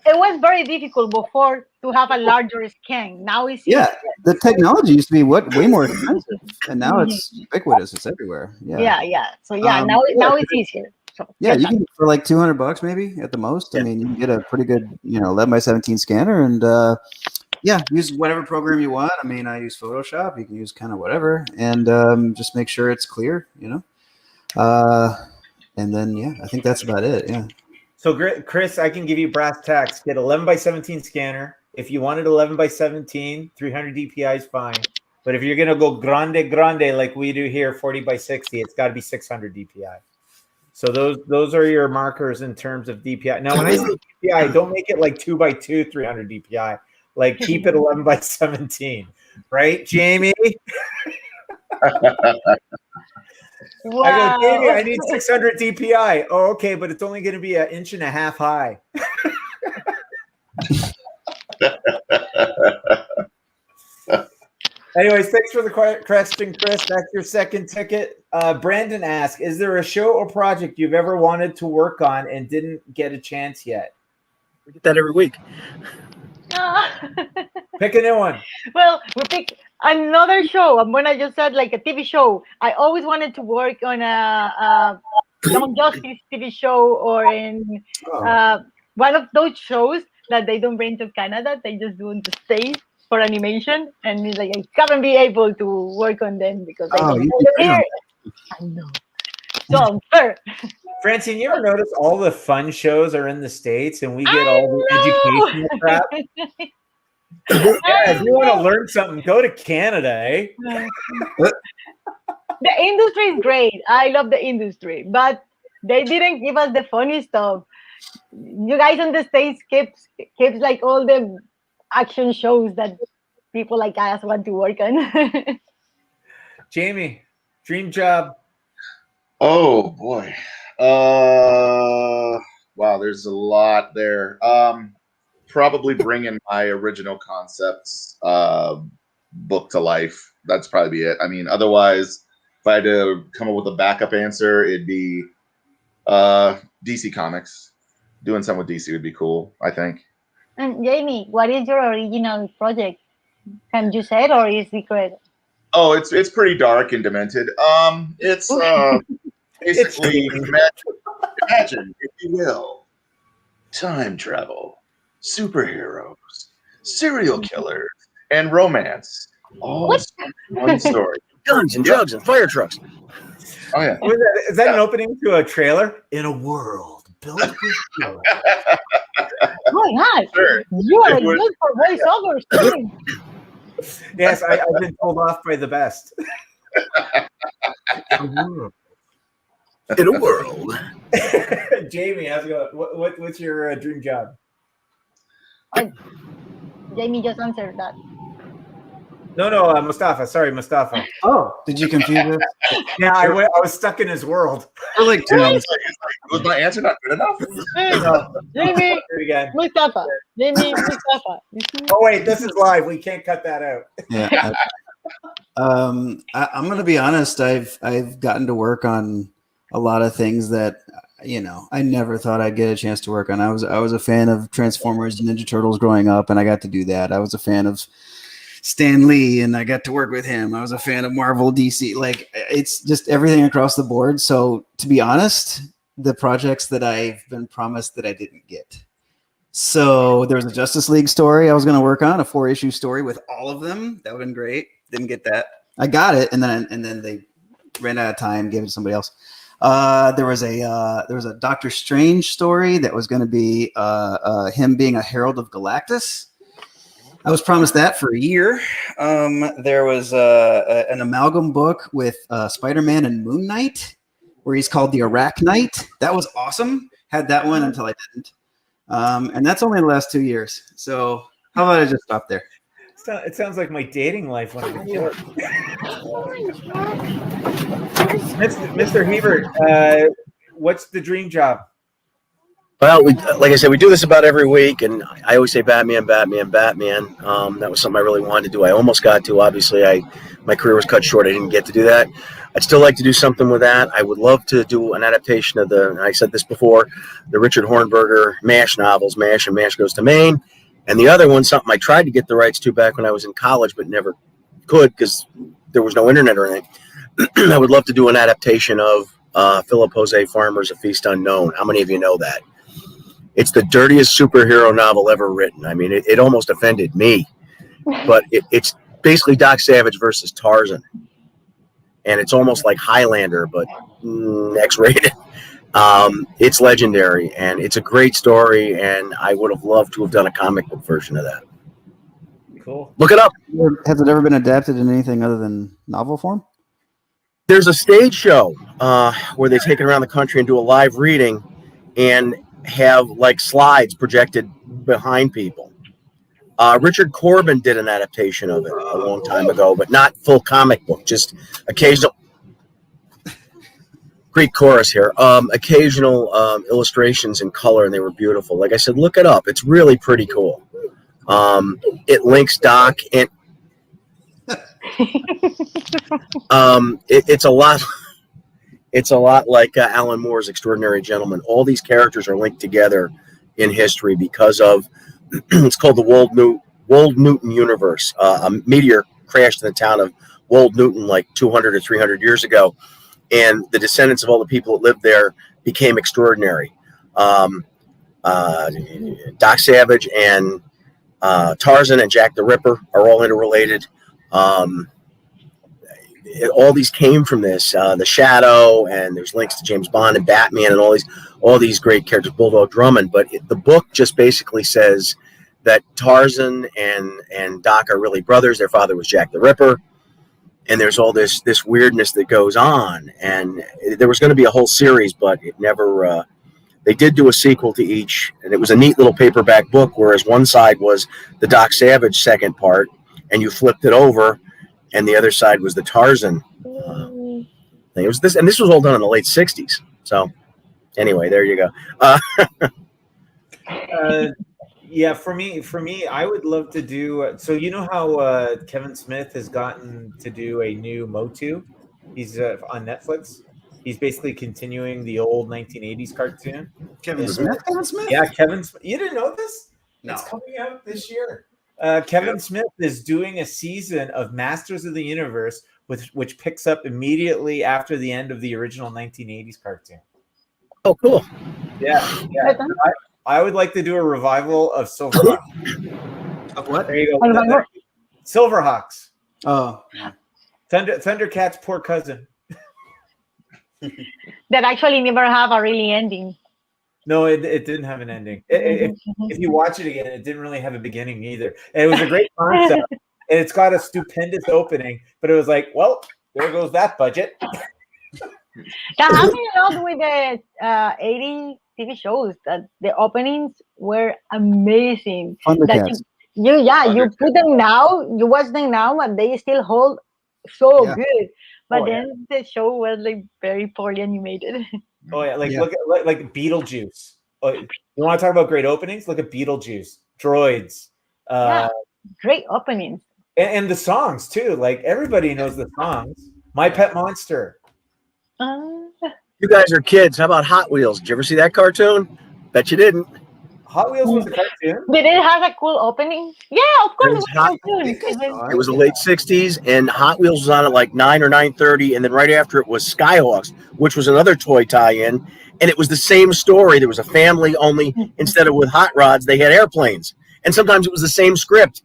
it was very difficult before to have a larger scan. Now it's Yeah, the technology used to be way more expensive, and now it's ubiquitous. It's everywhere. yeah. So yeah, Um, now it's easier. So Yeah, get you that. can for like $200 maybe at the most. I mean, you can get a pretty good, 11x17 scanner, and use whatever program you want. I mean, I use Photoshop. You can use kind of whatever, and just make sure it's clear. And then I think that's about it. Yeah. So, Chris, I can give you brass tacks. Get 11x17 scanner. If you wanted 11x17, 300 DPI is fine. But if you're going to go grande like we do here, 40x60, it's got to be 600 DPI. So those are your markers in terms of DPI. Now, when I say DPI, don't make it like 2x2, 300 DPI. Like keep it 11x17, right, Jamie? Wow. I go, Jamie, I need 600 DPI. Oh, okay, but it's only going to be 1.5 inches high. Anyways, thanks for the question, Chris. That's your second ticket. Brandon asks, is there a show or project you've ever wanted to work on and didn't get a chance yet? We get that every week. Pick a new one. Well, we pick another show. And when I just said like a TV show, I always wanted to work on a Young Justice TV show or in one of those shows that they don't bring to Canada. They just do in the States for animation. And it's like I haven't been able to work on them because I don't know here. I know. So unfair. Francine, you ever notice all the fun shows are in the States and we get all the educational crap? Yeah, if you want to learn something, go to Canada, eh? The industry is great. I love the industry, but they didn't give us the funny stuff. You guys in the States keeps like all the action shows that people like us want to work on. Jamie, dream job. Oh boy. Wow, there's a lot there. Probably bringing my original concepts book to life. That's probably it. I mean, otherwise, if I had to come up with a backup answer, it'd be DC Comics. Doing something with DC would be cool, I think. And Jamie, what is your original project? Can you say it or is it secret? Oh, it's pretty dark and demented. It's basically imagine, if you will, time travel, superheroes, serial killers, and romance. All in one story. Guns and drugs and fire trucks. Oh yeah. Is that an opening to a trailer? In a world built with joy. Oh my God, Sure. you are good for voiceovers too. Yes, I've been told off by the best. In a world. Jaime, how's it going? What's your dream job? Jamie just answered that. No, Mostafa. Sorry, Mostafa. Oh, did you confuse us? Yeah, I was stuck in his world. We're like twins. Was my answer not good enough? Jamie, Do it again. Mostafa. Jamie, Mostafa. Oh wait, this is live. We can't cut that out. Yeah. I'm gonna be honest. I've gotten to work on a lot of things that I never thought I'd get a chance to work on. I was a fan of Transformers and Ninja Turtles growing up, and I got to do that. I was a fan of Stan Lee, and I got to work with him. I was a fan of Marvel, DC. Like, it's just everything across the board. So to be honest, the projects that I've been promised that I didn't get. So there was a Justice League story I was going to work on, a 4-issue story with all of them. That would have been great. Didn't get that. I got it, and then they ran out of time, gave it to somebody else. There was a Doctor Strange story that was going to be him being a Herald of Galactus. I was promised that for a year. There was an amalgam book with Spider-Man and Moon Knight, where he's called the Iraq Knight. That was awesome. Had that one until I didn't. And that's only the last 2 years. So how about I just stop there? It sounds like my dating life when I was a kid. Mr. Hebert, what's the dream job? Well, like I said, we do this about every week, and I always say Batman, Batman, Batman. That was something I really wanted to do. I almost got to. Obviously, my career was cut short. I didn't get to do that. I'd still like to do something with that. I would love to do an adaptation of I said this before, the Richard Hornberger MASH novels, MASH and MASH Goes to Maine. And the other one, something I tried to get the rights to back when I was in college, but never could because there was no internet or anything. I would love to do an adaptation of Philip Jose Farmer's A Feast Unknown. How many of you know that? It's the dirtiest superhero novel ever written. I mean, it almost offended me. But it's basically Doc Savage versus Tarzan. And it's almost like Highlander, but X-rated. It's legendary, and it's a great story, and I would have loved to have done a comic book version of that. Cool. Look it up. Has it ever been adapted in anything other than novel form? There's a stage show where they take it around the country and do a live reading and have like slides projected behind people. Richard Corbin did an adaptation of it a long time ago, but not full comic book, just occasional. Greek chorus here. Occasional illustrations in color, and they were beautiful. Like I said, look it up. It's really pretty cool. It links Doc, and it's a lot. It's a lot like Alan Moore's Extraordinary Gentleman. All these characters are linked together in history because of it's called the Wold Newton universe. A meteor crashed in the town of Wold Newton like 200 or 300 years ago, and the descendants of all the people that lived there became extraordinary. Doc Savage and Tarzan and Jack the Ripper are all interrelated. All these came from this. The Shadow, and there's links to James Bond and Batman and all these great characters, Bulldog Drummond. But the book just basically says that Tarzan and Doc are really brothers. Their father was Jack the Ripper. And there's all this weirdness that goes on. And there was going to be a whole series, but it never they did do a sequel to each. And it was a neat little paperback book, whereas one side was the Doc Savage second part, and you flipped it over, and the other side was the Tarzan thing. It was this, and this was all done in the late 60s. So anyway, there you go. Yeah, for me, I would love to do. So you know how Kevin Smith has gotten to do a new Motu? He's on Netflix. He's basically continuing the old 1980s cartoon. Kevin Smith? Yeah, Kevin Smith. You didn't know this? No. It's coming out this year. Kevin Smith is doing a season of Masters of the Universe, which picks up immediately after the end of the original 1980s cartoon. Oh, cool. Yeah. I would like to do a revival of Silverhawks. Of what? There you go. Silverhawks. Oh. Thundercat's poor cousin. That actually never have a really ending. No, it didn't have an ending. If you watch it again, it didn't really have a beginning either. And it was a great concept. And it's got a stupendous opening, but it was like, well, there goes that budget. That happened a lot with the 80 TV shows. That the openings were amazing. That Thundercats. you put them now, you watch them now, and they still hold so Yeah. good. But Oh, yeah. then the show was like very poorly animated. Oh yeah, Yeah. look at like Beetlejuice. Oh, you want to talk about great openings? Look at Beetlejuice, Droids, Yeah, great openings. and the songs too. Like everybody knows the songs. My Pet Monster. You guys are kids. How about Hot Wheels? Did you ever see that cartoon? Bet you didn't. Hot Wheels was a cartoon. Did it have a cool opening? Yeah, of course. It was hot. I It was the late 60s, and Hot Wheels was on at like 9 or 9:30, and then right after it was Skyhawks, which was another toy tie-in, and it was the same story. There was a family, only instead of with hot rods, they had airplanes, and sometimes it was the same script.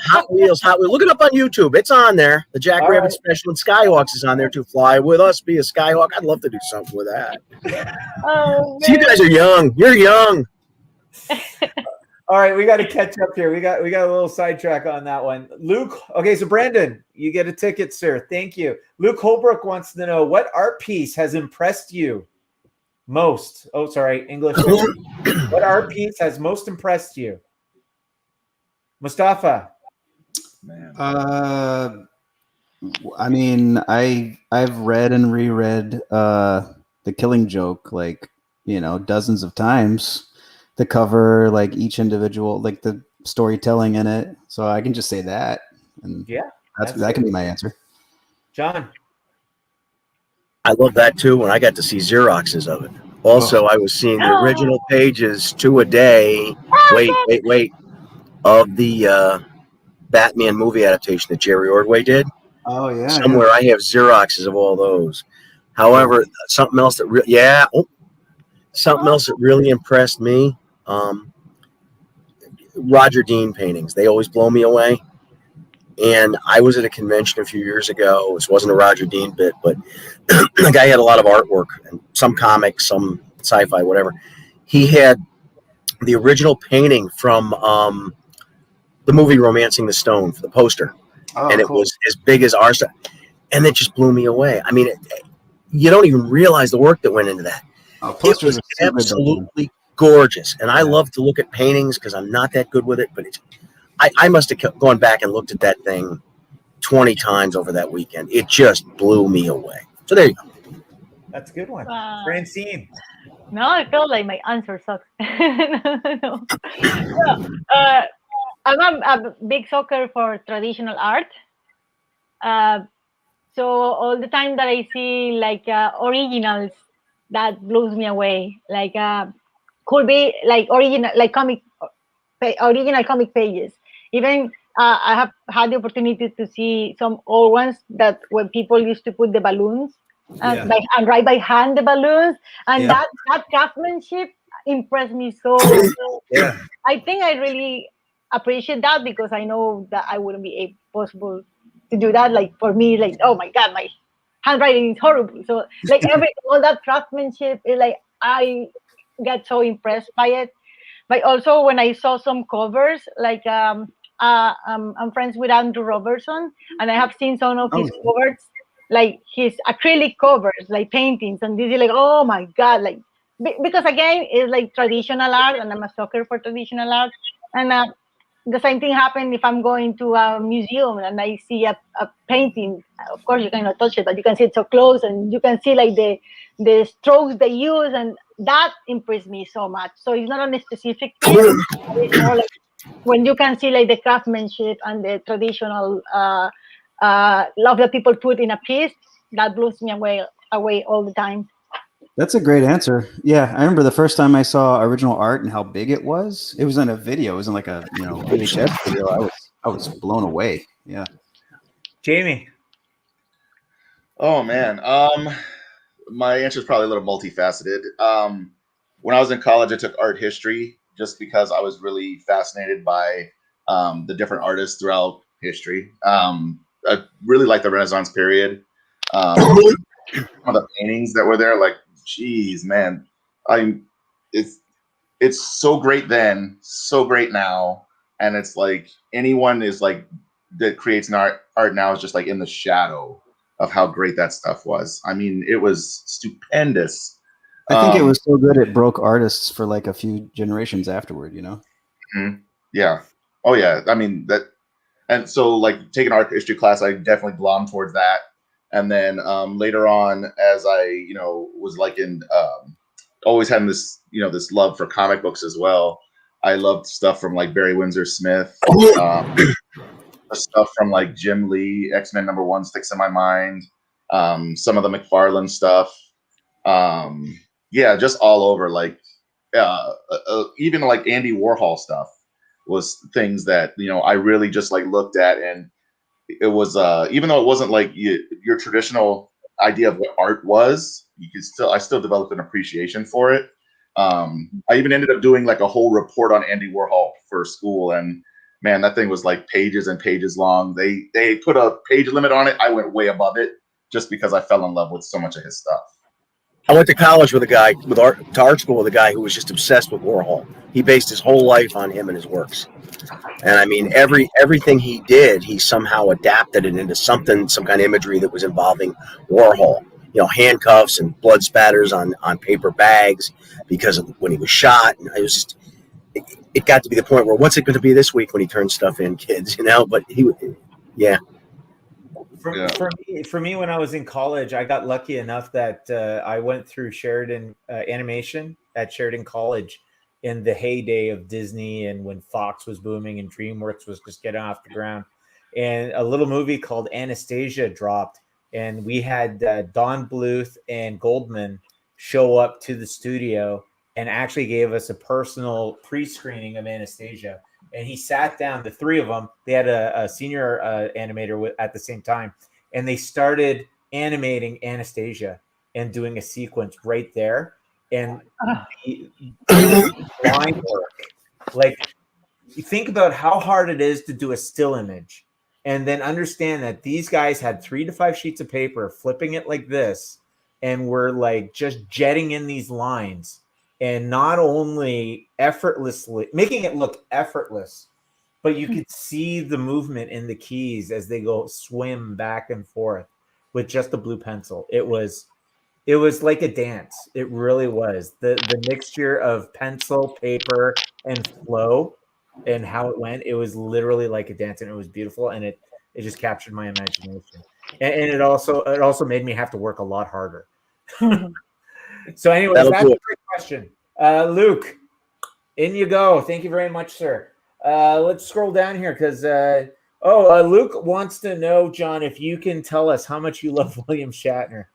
Hot Wheels. Look it up on YouTube. It's on there. The Jack All Rabbit right. special and Skyhawks is on there too. Fly with us, be a Skyhawk. I'd love to do something with that. Oh, So you guys are young. You're young. All right, we got to catch up here. We got a little sidetrack on that one. Luke. Okay, so Brandon, you get a ticket, sir. Thank you. Luke Holbrook wants to know what art piece has impressed you most. Oh, sorry, English. What art piece has most impressed you? Mostafa. Man. I mean, I've read and reread The Killing Joke like, dozens of times. The cover, like each individual, like the storytelling in it. So I can just say that, and Yeah, that can be my answer. John. I love that too. When I got to see Xeroxes of it. Also, I was seeing the original pages 2 a day. Wait. Of the Batman movie adaptation that Jerry Ordway did. Oh yeah. Somewhere I have Xeroxes of all those. However, something else that really impressed me. Roger Dean paintings. They always blow me away. And I was at a convention a few years ago. This wasn't a Roger Dean bit, but the guy had a lot of artwork and some comics, some sci-fi, whatever. He had the original painting from the movie Romancing the Stone for the poster. Oh, and it cool. was as big as our stuff. And it just blew me away. I mean, you don't even realize the work that went into that. It was absolutely gorgeous. And I love to look at paintings because I'm not that good with it. But I must have gone back and looked at that thing 20 times over that weekend. It just blew me away. So there you go. That's a good one. Francine. No, I feel like my answer sucks. No. I'm a big sucker for traditional art. So all the time that I see like originals, that blows me away. Like could be like original, like original comic pages. Even I have had the opportunity to see some old ones that when people used to put the balloons and write by hand the balloons, and that craftsmanship impressed me so. Yeah. I think I really appreciate that because I know that I wouldn't be possible to do that. Like for me, like, oh my God, my handwriting is horrible. So like all that craftsmanship is like, I get so impressed by it. But also when I saw some covers, like I'm friends with Andrew Robertson, and I have seen some of his covers, like his acrylic covers, like paintings, and this is like, oh my God, like because again, it's like traditional art, and I'm a sucker for traditional art, and the same thing happened if I'm going to a museum and I see a painting. Of course, you cannot touch it, but you can see it so close, and you can see like the strokes they use, and that impressed me so much. So it's not on a specific piece. It's more like when you can see like the craftsmanship and the traditional love that people put in a piece, that blows me away all the time. That's a great answer. Yeah, I remember the first time I saw original art and how big it was. It was in a video. It was in like a VHS video. I was blown away. Yeah. Jaime. Oh man. My answer is probably a little multifaceted. When I was in college, I took art history just because I was really fascinated by the different artists throughout history. I really like the Renaissance period. Some of the paintings that were there, like, geez, man, it's so great then, so great now, and it's like anyone is like that creates an art now is just like in the shadow of how great that stuff was. I mean, it was stupendous. I think it was so good it broke artists for like a few generations afterward, you know? Yeah. Oh yeah. I mean that, and so like taking art history class, I definitely glommed towards that. And then later on, as I, you know, was like in always having this, you know, this love for comic books as well. I loved stuff from like Barry Windsor Smith, stuff from like Jim Lee, X-Men #1 sticks in my mind. Some of the McFarlane stuff. Yeah, just all over. Like even like Andy Warhol stuff was things that, you know, I really just like looked at, and it was even though it wasn't like your traditional idea of what art was, I still developed an appreciation for it. I even ended up doing like a whole report on Andy Warhol for school, and man, that thing was like pages and pages long. They put a page limit on it. I went way above it just because I fell in love with so much of his stuff. I went to college with a guy, to art school with a guy who was just obsessed with Warhol. He based his whole life on him and his works. And I mean, everything he did, he somehow adapted it into some kind of imagery that was involving Warhol. You know, handcuffs and blood spatters on paper bags because of when he was shot. And it was just, it got to be the point where, what's it going to be this week when he turns stuff in, kids? You know, but yeah. For me, when I was in college, I got lucky enough that I went through Sheridan animation at Sheridan College in the heyday of Disney and when Fox was booming and DreamWorks was just getting off the ground. And a little movie called Anastasia dropped, and we had Don Bluth and Goldman show up to the studio and actually gave us a personal pre-screening of Anastasia. And he sat down, the three of them, they had a senior animator at the same time, and they started animating Anastasia and doing a sequence right there. And the line work, like, you think about how hard it is to do a still image, and then understand that these guys had 3 to 5 sheets of paper, flipping it like this, and were like just jetting in these lines. And not only effortlessly making it look effortless, but you could see the movement in the keys as they go swim back and forth with just a blue pencil. It was like a dance. It really was. The mixture of pencil, paper, and flow and how it went. It was literally like a dance, and it was beautiful, and it just captured my imagination. And it also made me have to work a lot harder. So anyways, that's a great question. Luke, in you go. Thank you very much, sir. Let's scroll down here because Luke wants to know, John, if you can tell us how much you love William Shatner.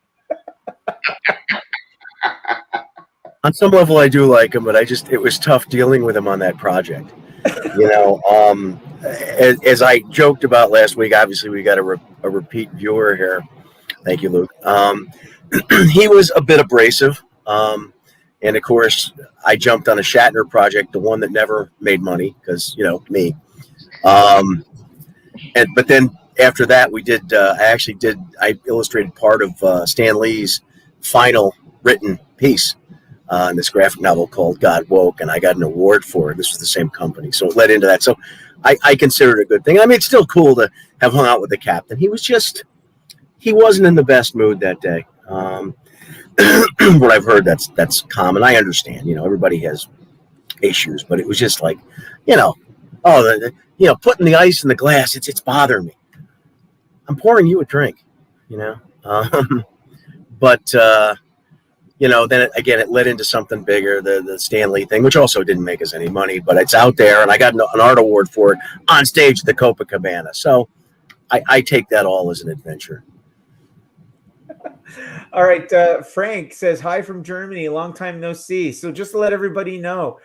On some level, I do like him, but it was tough dealing with him on that project. You know, as I joked about last week, obviously we got a repeat viewer here. Thank you, Luke. He was a bit abrasive. And of course, I jumped on a Shatner project, the one that never made money because, you know, me. But then after that, we did. I illustrated part of Stan Lee's final written piece in this graphic novel called God Woke, and I got an award for it. This was the same company, so it led into that. So I consider it a good thing. I mean, it's still cool to have hung out with the captain. He wasn't in the best mood that day. What I've heard, that's common. I understand, you know, everybody has issues, but it was just like, you know, putting the ice in the glass, it's bothering me. I'm pouring you a drink, you know. But you know, then it led into something bigger, the Stan Lee thing, which also didn't make us any money, but it's out there, and I got an art award for it on stage at the Copacabana. So I take that all as an adventure. All right. Frank says, hi from Germany. Long time no see. So just to let everybody know,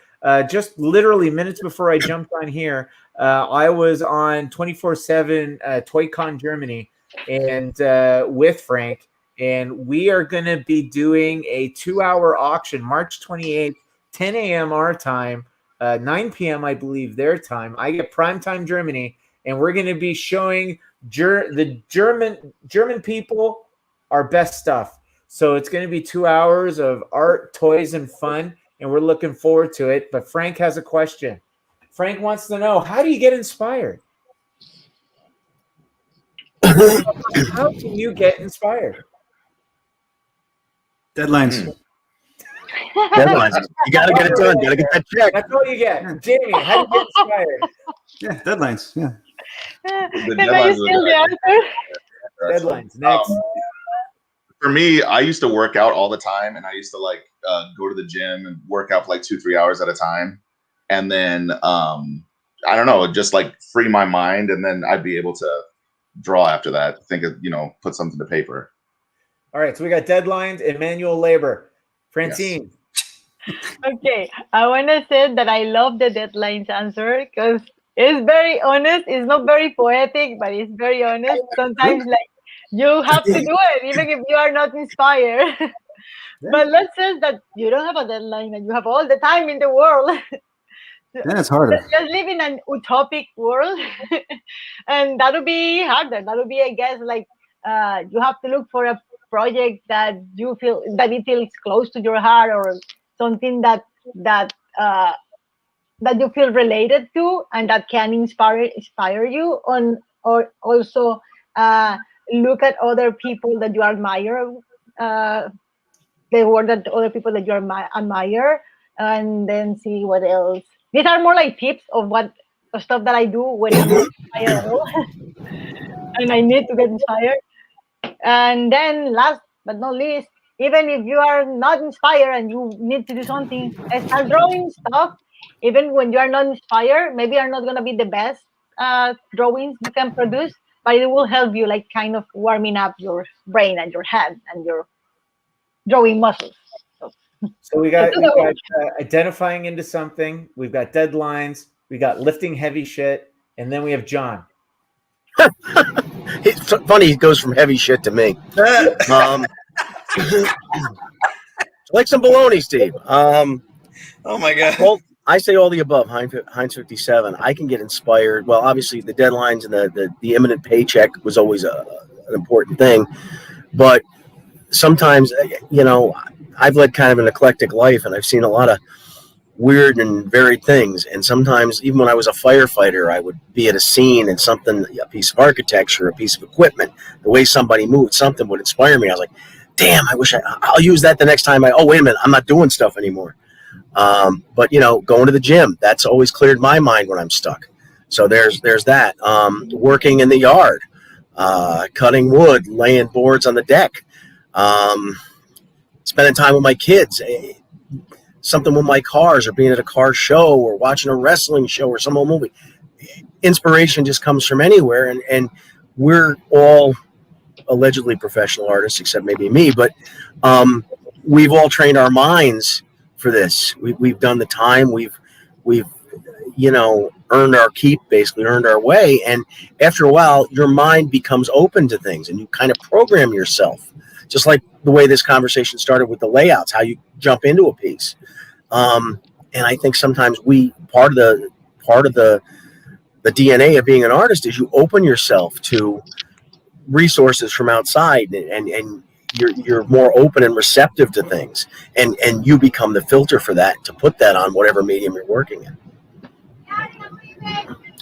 just literally minutes before I jumped on here, I was on 24/7 ToyCon Germany and with Frank, and we are going to be doing a 2-hour auction, March 28th, 10 a.m. our time, 9 p.m. I believe their time. I get primetime Germany, and we're going to be showing the German people our best stuff. So it's going to be 2 hours of art, toys, and fun, and we're looking forward to it. But Frank has a question. Frank wants to know, how do you get inspired? How can you get inspired? Deadlines. Deadlines. You got to get it done. Got to get that check. That's all you get. Jamie, how do you get inspired? Yeah, deadlines. Yeah. The Can I steal the answer? Deadlines. Next. For me, I used to work out all the time, and I used to like go to the gym and work out for like 2-3 hours at a time, and then I don't know, just like free my mind, and then I'd be able to draw after that. Think of put something to paper. All right, so we got deadlines and manual labor. Francine. Okay, I want to say that I love the deadlines answer because it's very honest. It's not very poetic, but it's very honest. Sometimes, like, you have to do it, even if you are not inspired. But let's say that you don't have a deadline and you have all the time in the world. Then it's harder. Just live in an utopic world, and that would be harder. That would be, I guess, like you have to look for a project that you feel that it feels close to your heart, or something that you feel related to, and that can inspire you on, or also look at other people that you admire, the work that other people that you admire, and then see what else. These are more like tips of stuff that I do when I'm not inspired at all. And I need to get inspired. And then last but not least, even if you are not inspired and you need to do something, start drawing stuff. Even when you are not inspired, maybe are not going to be the best drawings you can produce, but it will help you, like, kind of warming up your brain and your head and your drawing muscles. So we got identifying into something. We've got deadlines. We got lifting heavy shit, and then we have John. It's funny. He goes from heavy shit to me. Like some baloney, Steve. Oh my God. Well, I say all the above. Heinz 57. I can get inspired. Well, obviously the deadlines and the imminent paycheck was always an important thing, but sometimes, I've led kind of an eclectic life, and I've seen a lot of weird and varied things. And sometimes, even when I was a firefighter, I would be at a scene and a piece of architecture, a piece of equipment, the way somebody moved, something would inspire me. I was like, damn, I wish I'll use that the next time wait a minute, I'm not doing stuff anymore. But going to the gym, that's always cleared my mind when I'm stuck. So there's that. Working in the yard, cutting wood, laying boards on the deck, spending time with my kids, something with my cars, or being at a car show, or watching a wrestling show, or some old movie. Inspiration just comes from anywhere, and we're all allegedly professional artists, except maybe me, but we've all trained our minds for this. We've done the time, we've earned our keep, basically earned our way, and after a while your mind becomes open to things, and you kind of program yourself, just like the way this conversation started with the layouts, how you jump into a piece. And I think sometimes part of the DNA of being an artist is you open yourself to resources from outside, and you're more open and receptive to things, and you become the filter for that, to put that on whatever medium you're working in.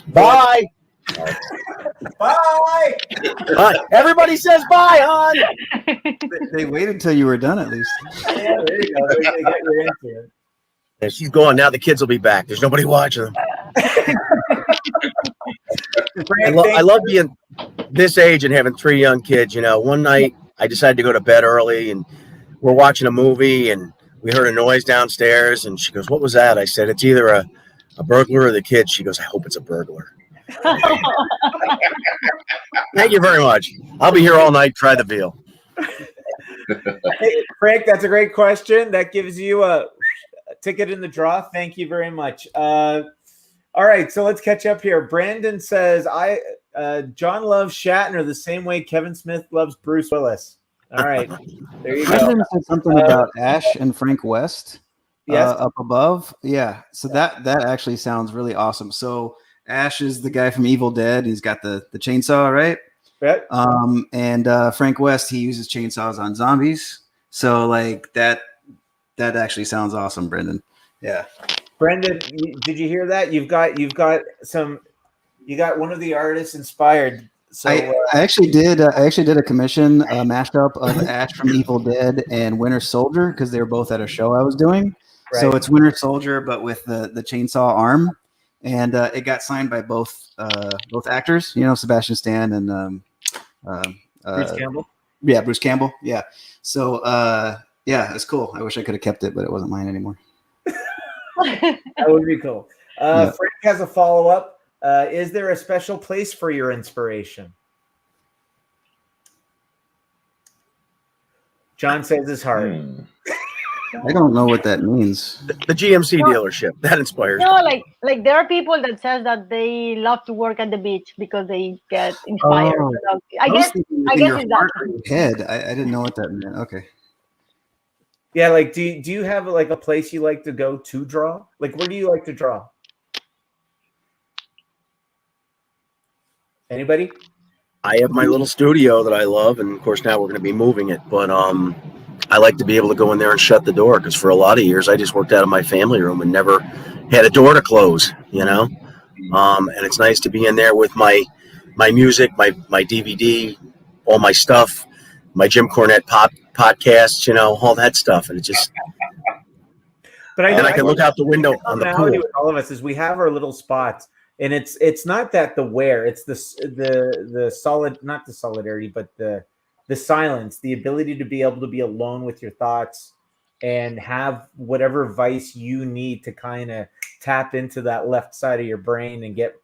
Bye. Bye. Everybody says bye, hon. They waited till you were done, at least. Yeah, there you go. They get your answer. And she's gone now. The kids will be back. There's nobody watching them. I love being this age and having 3 young kids. One night I decided to go to bed early, and we're watching a movie, and we heard a noise downstairs, and she goes, "What was that?" I said, "It's either a burglar or the kids." She goes, "I hope it's a burglar." Thank you very much. I'll be here all night. Try the veal. Hey, Frank, that's a great question. That gives you a ticket in the draw. Thank you very much. All right, so let's catch up here. Brandon says, John loves Shatner the same way Kevin Smith loves Bruce Willis. All right, there you go. Brandon said something about Ash and Frank West. Yes. Up above. Yeah. So that actually sounds really awesome. So Ash is the guy from Evil Dead. He's got the chainsaw, right? Right. And Frank West, he uses chainsaws on zombies. So like that actually sounds awesome, Brendan. Yeah. Brendan, did you hear that? You got one of the artists inspired So I actually did a commission mashup of Ash from Evil Dead and Winter Soldier because they were both at a show I was doing. Right. So it's Winter Soldier, but with the chainsaw arm, and it got signed by both actors. You know, Sebastian Stan and Bruce Campbell. Yeah, Bruce Campbell. Yeah. So yeah, it's cool. I wish I could have kept it, but it wasn't mine anymore. That would be cool. Yeah. Frank has a follow-up. Is there a special place for your inspiration? John says his heart. I don't know what that means. The GMC dealership that inspires. No, like there are people that says that they love to work at the beach because they get inspired. Oh. So I guess it's that. Head. I didn't know what that meant. Okay. Yeah, like do you have like a place you like to go to draw? Like where do you like to draw? Anybody? I have my little studio that I love, and of course now we're going to be moving it. But I like to be able to go in there and shut the door because for a lot of years I just worked out of my family room and never had a door to close. You know, and it's nice to be in there with my music, my DVD, all my stuff, my Jim Cornette podcasts, you know, all that stuff, and it just. But I can look out the window on the pool. With all of us is we have our little spots. And it's not that the where, it's the solid, not the solidarity, but the silence, the ability to be able to be alone with your thoughts and have whatever vice you need to kind of tap into that left side of your brain and get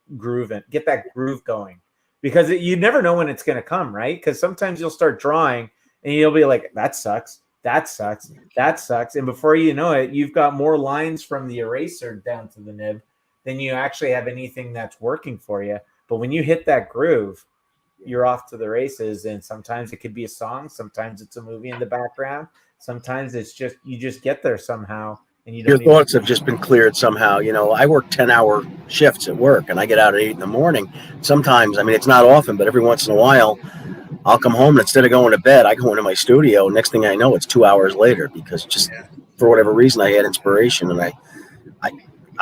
that groove going. Because you never know when it's going to come, right? Because sometimes you'll start drawing and you'll be like, that sucks, that sucks, that sucks. And before you know it, you've got more lines from the eraser down to the nib then you actually have anything that's working for you. But when you hit that groove, you're off to the races. And sometimes it could be a song. Sometimes it's a movie in the background. Sometimes it's just, you just get there somehow. And you don't Your thoughts have just been cleared somehow. You know, I work 10-hour shifts at work and I get out at 8 a.m. Sometimes, I mean, it's not often, but every once in a while I'll come home and instead of going to bed, I go into my studio. Next thing I know, it's 2 hours later because just for whatever reason, I had inspiration and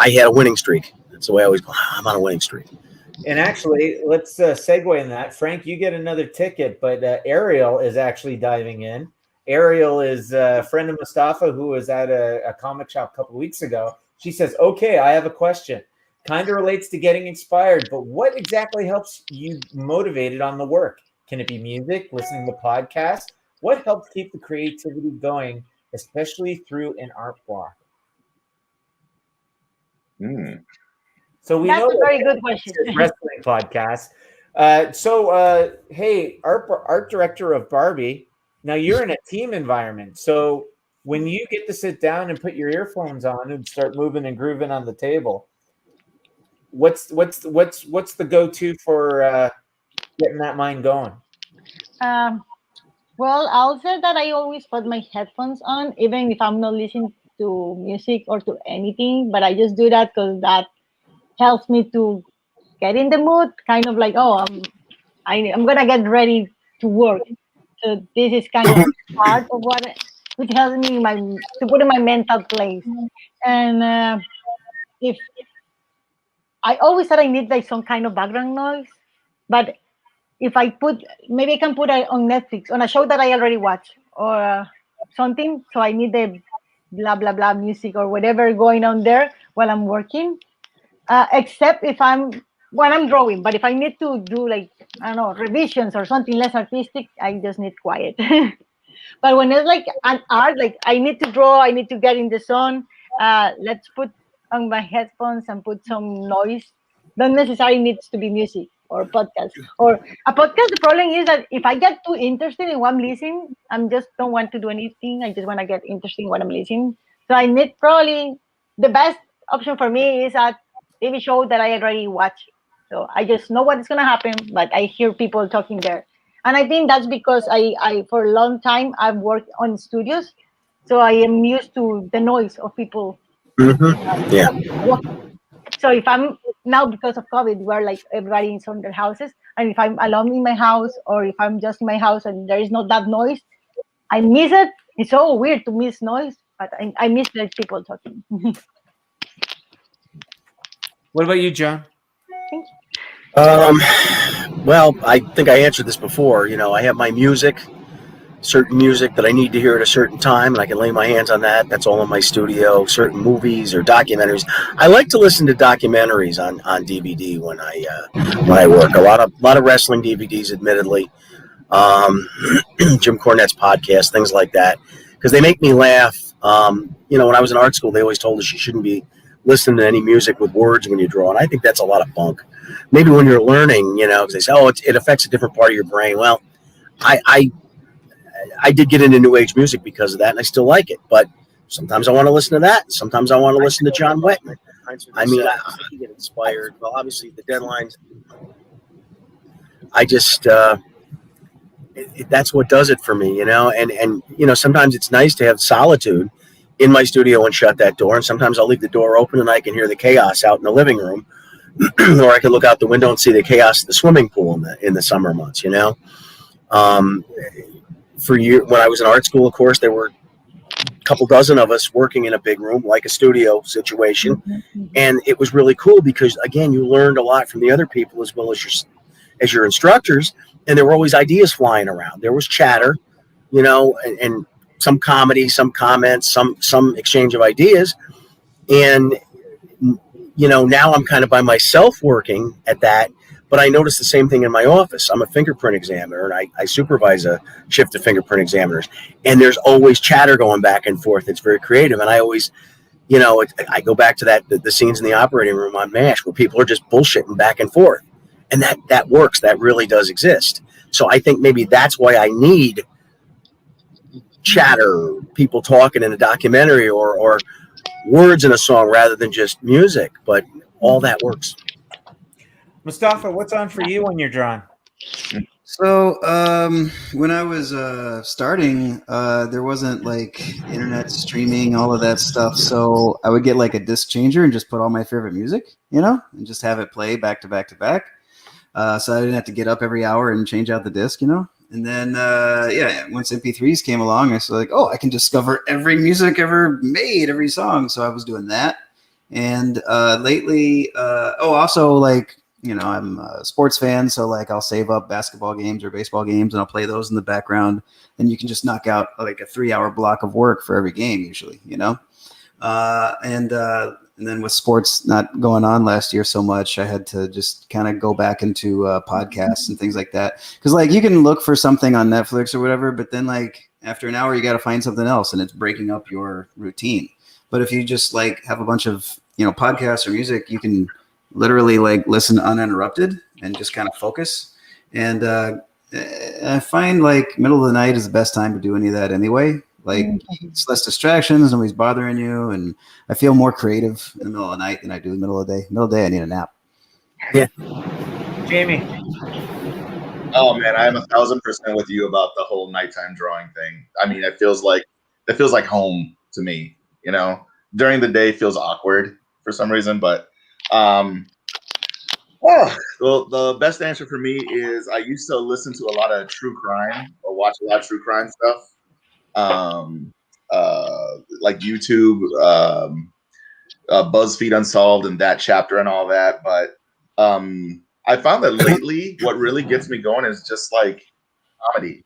I had a winning streak. That's the way I always go. I'm on a winning streak. And actually, let's segue in that. Frank, you get another ticket, but Ariel is actually diving in. Ariel is a friend of Mostafa who was at a comic shop a couple of weeks ago. She says, okay, I have a question. Kind of relates to getting inspired, but what exactly helps you motivated on the work? Can it be music, listening to podcasts? What helps keep the creativity going, especially through an art block? So we That's know a very good question. Wrestling podcast. Hey, art director of Barbie. Now you're in a team environment. So when you get to sit down and put your earphones on and start moving and grooving on the table, what's the go-to for getting that mind going? Well, I'll say that I always put my headphones on, even if I'm not listening to music or to anything. But I just do that because that helps me to get in the mood, kind of like, oh, I'm gonna get ready to work. So this is kind of part of which helps me to put in my mental place. And if I always said I need like some kind of background noise, but if maybe I can put it on Netflix on a show that I already watched or something. So I need the blah blah blah music or whatever going on there while I'm working. Except when I'm drawing, but if I need to do like, I don't know, revisions or something less artistic, I just need quiet. But when it's like an art, like I need to draw, I need to get in the zone, let's put on my headphones and put some noise. Don't necessarily needs to be music or podcast. Or a podcast, the problem is that if I get too interested in what I'm listening, I just don't want to do anything. I just want to get interested in what I'm listening. So I need probably the best option for me is a TV show that I already watched. So I just know what is going to happen, but I hear people talking there. And I think that's because I for a long time, I've worked on studios. So I am used to the noise of people. Mm-hmm. Yeah. So if I'm now, because of COVID, we're like everybody is on their houses. And if I'm alone in my house or if I'm just in my house and there is not that noise, I miss it. It's so weird to miss noise, but I miss the people talking. What about you, John? Thank you. Well, I think I answered this before. You know, I have my music, certain music that I need to hear at a certain time, and I can lay my hands on that. That's all in my studio. Certain movies or documentaries. I like to listen to documentaries on DVD when I work. A lot of wrestling DVDs, admittedly. Jim Cornette's podcast, things like that, because they make me laugh. You know, when I was in art school, they always told us you shouldn't be listening to any music with words when you draw, and I think that's a lot of bunk. Maybe when you're learning, you know, because they say, oh, it affects a different part of your brain. Well, I did get into New Age music because of that, and I still like it. But sometimes I want to listen to that. Sometimes I want to listen to John Wetton. I mean, I get inspired. Well, obviously, the deadlines. I just that's what does it for me, you know. And you know, sometimes it's nice to have solitude in my studio and shut that door. And sometimes I'll leave the door open and I can hear the chaos out in the living room, or I can look out the window and see the chaos of the swimming pool in the summer months, you know. When I was in art school, of course, there were a couple dozen of us working in a big room, like a studio situation. And it was really cool because, again, you learned a lot from the other people as well as your instructors. And there were always ideas flying around. There was chatter, you know, and some comedy, some comments, some exchange of ideas. And, you know, now I'm kind of by myself working at that. But I noticed the same thing in my office. I'm a fingerprint examiner, and I supervise a shift of fingerprint examiners. And there's always chatter going back and forth. It's very creative. And I always, you know, I go back to the scenes in the operating room on MASH where people are just bullshitting back and forth. And that works. That really does exist. So I think maybe that's why I need chatter, people talking in a documentary or words in a song rather than just music. But all that works. Mostafa, what's on for you when you're drawing? So when I was starting, there wasn't like internet streaming, all of that stuff. So I would get like a disc changer and just put all my favorite music, you know, and just have it play back to back to back. So I didn't have to get up every hour and change out the disc, you know. And then, once MP3s came along, I was like, oh, I can discover every music ever made, every song. So I was doing that. And lately, also like, you know, I'm a sports fan, so like I'll save up basketball games or baseball games and I'll play those in the background. And you can just knock out like a 3-hour block of work for every game usually, you know. And then with sports not going on last year so much, I had to just kind of go back into podcasts and things like that. Because like you can look for something on Netflix or whatever, but then like after an hour you got to find something else, and it's breaking up your routine. But if you just like have a bunch of, you know, podcasts or music, you can literally like listen uninterrupted and just kind of focus. And I find like middle of the night is the best time to do any of that anyway. Like it's less distractions, nobody's bothering you, and I feel more creative in the middle of the night than I do in the middle of the day. Middle of the day, I need a nap. Yeah. Jamie. Oh man, I'm 1,000% with you about the whole nighttime drawing thing. I mean, it feels like home to me. You know, during the day feels awkward for some reason, but the best answer for me is I used to listen to a lot of true crime or watch a lot of true crime stuff, like YouTube, BuzzFeed Unsolved, and that chapter and all that. But I found that lately, what really gets me going is just like comedy,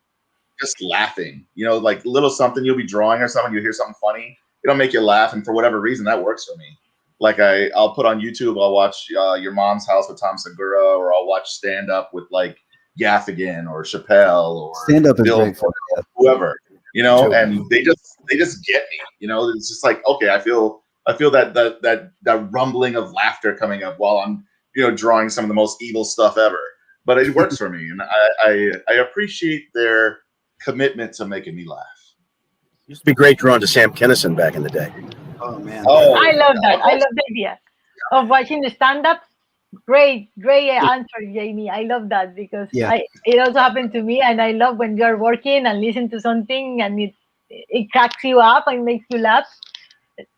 just laughing. You know, like little something you'll be drawing or something, you hear something funny, it'll make you laugh, and for whatever reason, that works for me. Like I'll put on YouTube, I'll watch Your Mom's House with Tom Segura, or I'll watch stand up with like Gaffigan or Chappelle or Stand up is Bill great. or whoever, you know, and they just get me, you know. It's just like, okay, I feel that rumbling of laughter coming up while I'm, you know, drawing some of the most evil stuff ever. But it works for me, and I appreciate their commitment to making me laugh. Used to be great drawing to Sam Kinison back in the day. Oh man. I love that. I love the idea of watching the stand-up. Great answer, Jamie. I love that because it also happened to me, and I love when you're working and listen to something and it cracks you up and makes you laugh.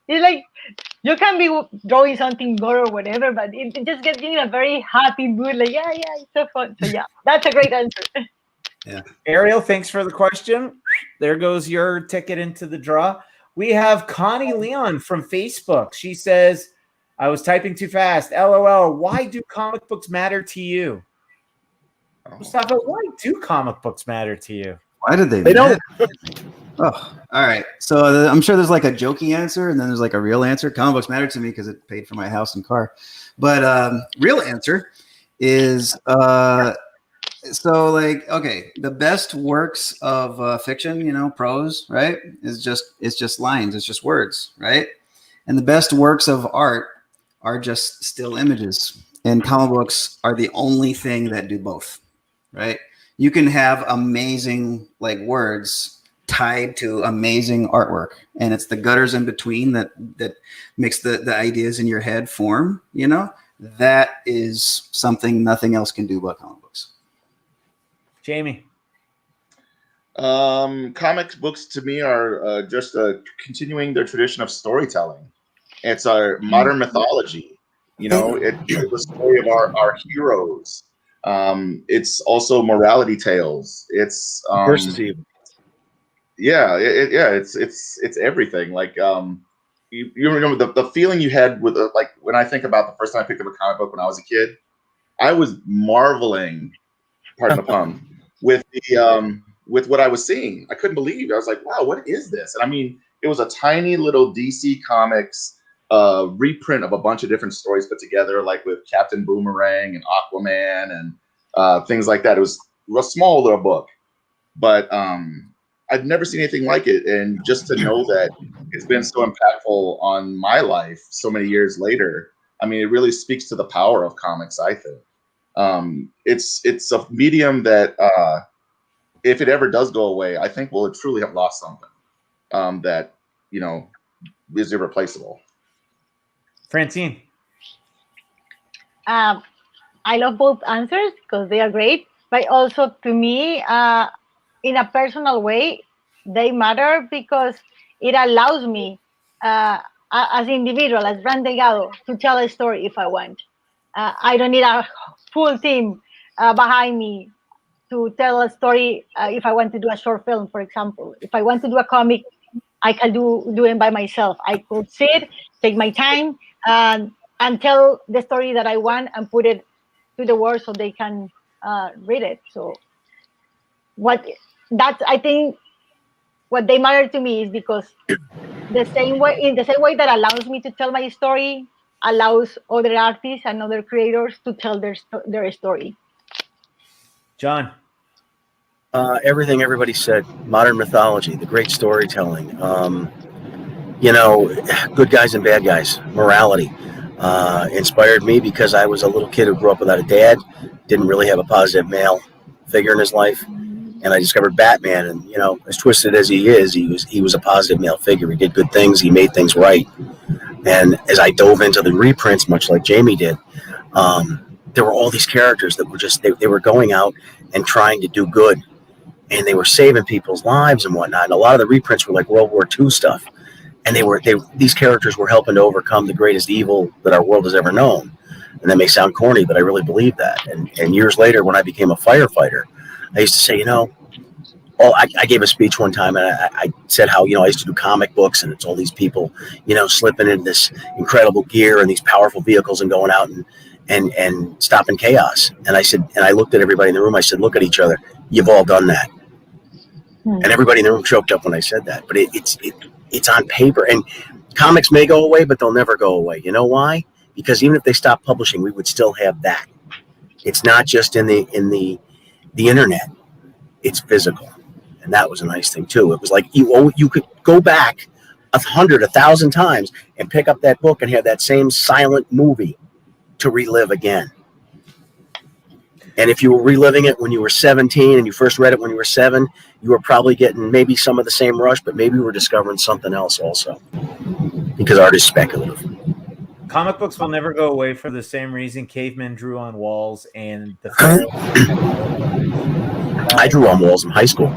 It's like you can be drawing something good or whatever, but it just gets you in a very happy mood. Like it's so fun. So that's a great answer. Yeah. Ariel, thanks for the question. There goes your ticket into the draw. We have Connie Leon from Facebook. She says, I was typing too fast. LOL. Why do comic books matter to you? Mostafa, why do comic books matter to you? Why did they? They don't. Oh, all right. So I'm sure there's like a jokey answer, and then there's like a real answer. Comic books matter to me because it paid for my house and car. But real answer is so like, okay, the best works of fiction, prose, right, it's just lines, it's just words, right? And the best works of art are just still images. And comic books are the only thing that do both, right? You can have amazing like words tied to amazing artwork, and it's the gutters in between that makes the ideas in your head form. That is something nothing else can do but comic books. Jaime. Comic books to me are just continuing their tradition of storytelling. It's our modern mythology. It's the story of our heroes. It's also morality tales. It's Versus evil. It's everything. Like you remember the feeling you had with like when I think about the first time I picked up a comic book when I was a kid, I was marveling, pardon the pun, with what I was seeing. I couldn't believe it. I was like, wow, what is this? And I mean, it was a tiny little DC Comics reprint of a bunch of different stories put together, like with Captain Boomerang and Aquaman and things like that. It was a small little book, but I've never seen anything like it. And just to know that it's been so impactful on my life so many years later, I mean, it really speaks to the power of comics, I think. It's a medium that if it ever does go away, I think we'll truly have lost something that is irreplaceable. Francine. I love both answers because they are great, but also to me, in a personal way, they matter because it allows me, as an individual, as Francine Delgado, to tell a story if I want. I don't need a full team behind me to tell a story. If I want to do a short film, for example, if I want to do a comic, I can do it by myself. I could sit, take my time, and tell the story that I want and put it to the world so they can read it. So I think what they matter to me is because in the same way that allows me to tell my story, allows other artists and other creators to tell their story. John. Everything everybody said. Modern mythology, the great storytelling. Good guys and bad guys. Morality inspired me because I was a little kid who grew up without a dad, didn't really have a positive male figure in his life, and I discovered Batman. And as twisted as he is, he was a positive male figure. He did good things. He made things right. And as I dove into the reprints, much like Jaime did, there were all these characters that were just they were going out and trying to do good. And they were saving people's lives and whatnot. And a lot of the reprints were like World War II stuff. And these characters were helping to overcome the greatest evil that our world has ever known. And that may sound corny, but I really believe that. And years later, when I became a firefighter, I used to say, I gave a speech one time, and I said how, I used to do comic books, and it's all these people, slipping in this incredible gear and these powerful vehicles and going out and stopping chaos. And I said, and I looked at everybody in the room, I said, look at each other. You've all done that. And everybody in the room choked up when I said that. But it's on paper. And comics may go away, but they'll never go away. You know why? Because even if they stop publishing, we would still have that. It's not just in the internet. It's physical. And that was a nice thing, too. It was like you could go back 100, 1,000 times and pick up that book and have that same silent movie to relive again. And if you were reliving it when you were 17 and you first read it when you were 7, you were probably getting maybe some of the same rush, but maybe you were discovering something else also. Because art is speculative. Comic books will never go away for the same reason cavemen drew on walls and the I drew on walls in high school.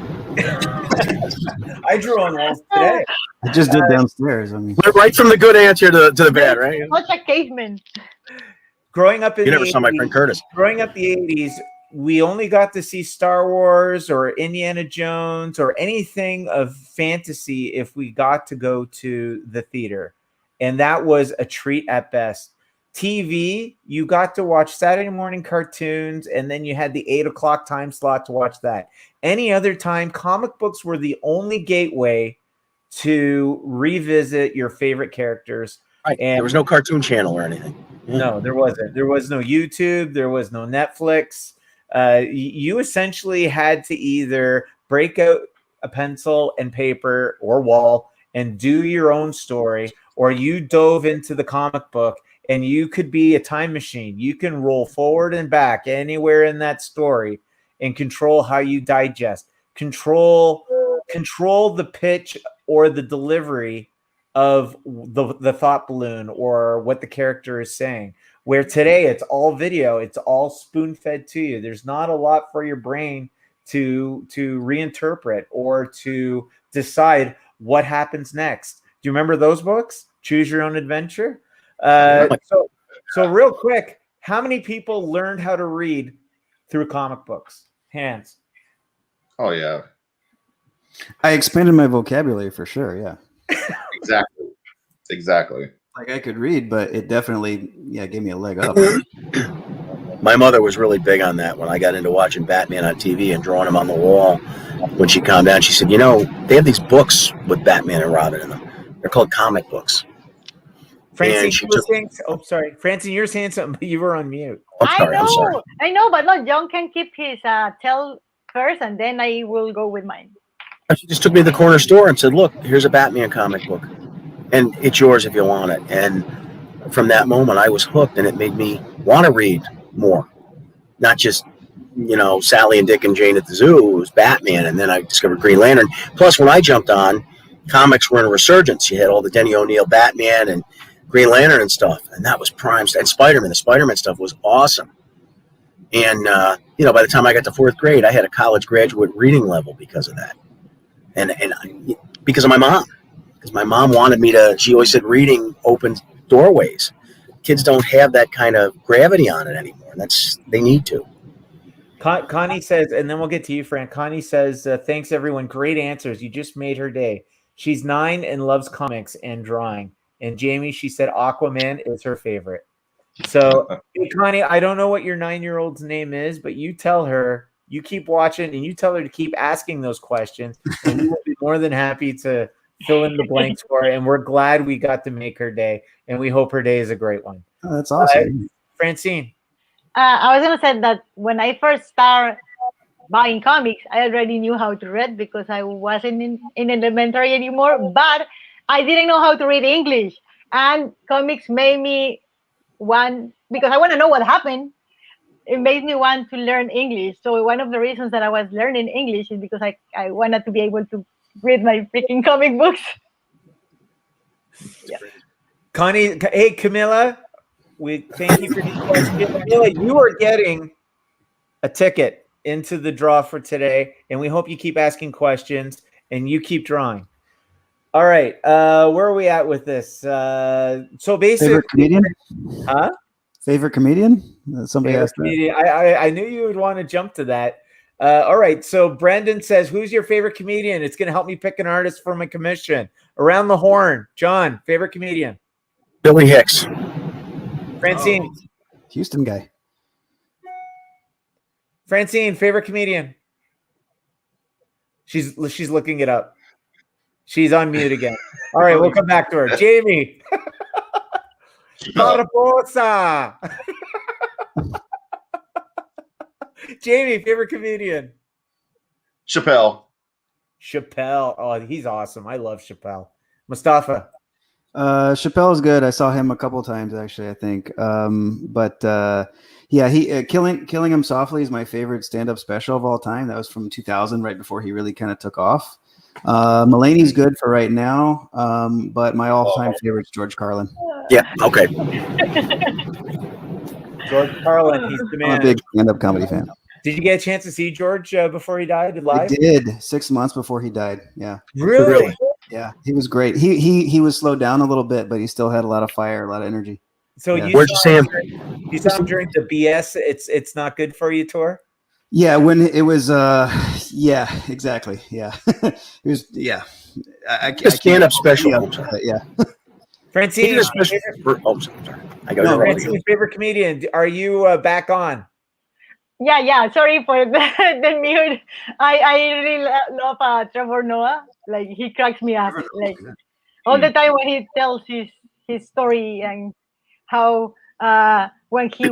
I drew on walls today. I just did downstairs. I mean, Right from the good answer to the bad, right? Such a caveman. Growing up in You the never saw my friend Curtis. Growing up the 80s, we only got to see Star Wars or Indiana Jones or anything of fantasy if we got to go to the theater. And that was a treat at best. TV, you got to watch Saturday morning cartoons, and then you had the 8 o'clock time slot to watch that. Any other time, comic books were the only gateway to revisit your favorite characters. Right. And There was no cartoon channel or anything. Yeah. no, there wasn't. There was no YouTube. There was no Netflix. You essentially had to either break out a pencil and paper or wall and do your own story, or you dove into the comic book and you could be a time machine. You can roll forward and back anywhere in that story and control how you digest, control the pitch or the delivery of the thought balloon or what the character is saying. Where today it's all video, it's all spoon-fed to you. There's not a lot for your brain to reinterpret or to decide what happens next. Do you remember those books? Choose Your Own Adventure. So real quick, how many people learned how to read through comic books? Hands. Oh yeah, I expanded my vocabulary for sure. Yeah. exactly. Like I could read, but it definitely, gave me a leg up. My mother was really big on that when I got into watching Batman on TV and drawing him on the wall. When she calmed down, she said, "You know, they have these books with Batman and Robin in them. They're called comic books." Francine, Francine, you're saying something, but you were on mute. I'm sorry. I know, but no, John can keep his tell first, and then I will go with mine. She just took me to the corner store and said, "Look, here's a Batman comic book, and it's yours if you want it." And from that moment, I was hooked, and it made me want to read more, not just Sally and Dick and Jane at the zoo. It was Batman, and then I discovered Green Lantern. Plus, when I jumped on, comics were in a resurgence. You had all the Denny O'Neil Batman and Green Lantern and stuff, and that was prime. And Spider-Man, the Spider-Man stuff was awesome. And by the time I got to 4th grade, I had a college graduate reading level because of that, and because of my mom. Because my mom wanted me to. She always said reading opens doorways. Kids don't have that kind of gravity on it anymore. They need to. Connie says, and then we'll get to you, Frank. Connie says, thanks, everyone. Great answers. You just made her day. She's 9 and loves comics and drawing. And Jamie, she said Aquaman is her favorite. So, hey, Connie, I don't know what your 9-year-old's name is, but you tell her, you keep watching, and you tell her to keep asking those questions. And we will be more than happy to fill in the blanks for her. And we're glad we got to make her day. And we hope her day is a great one. Oh, that's awesome. Francine. I was going to say that when I first started buying comics, I already knew how to read because I wasn't in elementary anymore, but I didn't know how to read English. And comics made me because I want to know what happened. It made me want to learn English. So one of the reasons that I was learning English is because I wanted to be able to read my freaking comic books. Yeah. Connie, hey, Camilla. We thank you for these questions. Camilla, you are getting a ticket into the draw for today, and we hope you keep asking questions and you keep drawing. All right, where are we at with this? So basically, favorite comedian? Huh? Favorite comedian? Somebody favorite asked comedian. I knew you would want to jump to that. All right, so Brendan says, "Who's your favorite comedian?" It's going to help me pick an artist for my commission. Around the horn, John, favorite comedian. Billy Hicks. Francine. Houston guy. Francine, favorite comedian. She's looking it up. She's on mute again. All right, we'll come back to her. Jamie. Barbosa. Jamie, favorite comedian. Chappelle. Oh, he's awesome. I love Chappelle. Mustafa. Chappelle is good. I saw him a couple times actually, I think. He Killing Him Softly is my favorite stand-up special of all time. That was from 2000, right before he really kind of took off. Mulaney's good for right now, but my all-time favorite is George Carlin. Yeah. Okay. George Carlin. He's the man. I'm a big stand-up comedy fan. Did you get a chance to see George before he died live? I did. 6 months before he died. Yeah. Really? Yeah, he was great. He was slowed down a little bit, but he still had a lot of fire, a lot of energy. So where'd you see him? You saw him during the BS. It's not good for you tour. Yeah, when it was. Yeah, exactly. Yeah, it was. Yeah, I stand-up special. Yeah. Francine, did a special. Oh, sorry. I got No, Francine's favorite comedian. Are you back on? Yeah. Sorry for the mute. I really love Trevor Noah. Like he cracks me up. Like all the time when he tells his story and how when he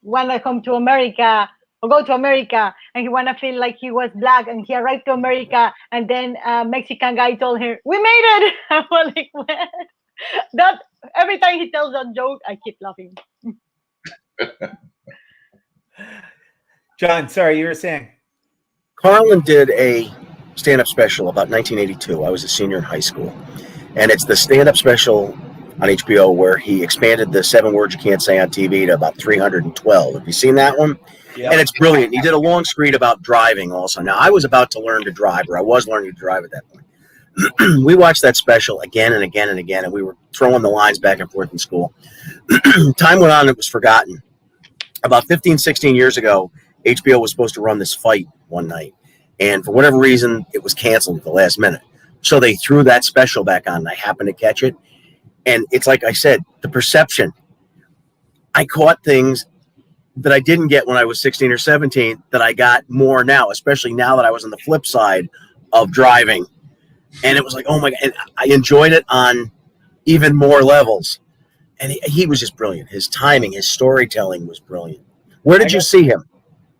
wanna come to America or go to America and he wanna feel like he was black and he arrived to America and then a Mexican guy told him, "We made it." I'm like, what? That every time he tells that joke, I keep laughing. John, sorry, you were saying. Carlin did a stand-up special about 1982. I was a senior in high school, and it's the stand-up special on HBO where he expanded the 7 words you can't say on TV to about 312. Have you seen that one? Yep. And it's brilliant. He did a long screed about driving also. Now, I was about to learn to drive, or I was learning to drive at that point. We watched that special again and again and again, and we were throwing the lines back and forth in school. Time went on, it was forgotten. About 15, 16 years ago, HBO was supposed to run this fight one night, and for whatever reason, it was canceled at the last minute. So they threw that special back on, and I happened to catch it. And it's like I said, the perception. I caught things that I didn't get when I was 16 or 17 that I got more now, especially now that I was on the flip side of driving. And it was like, oh my God. And I enjoyed it on even more levels. And he was just brilliant. His timing, his storytelling was brilliant. Where did you see him?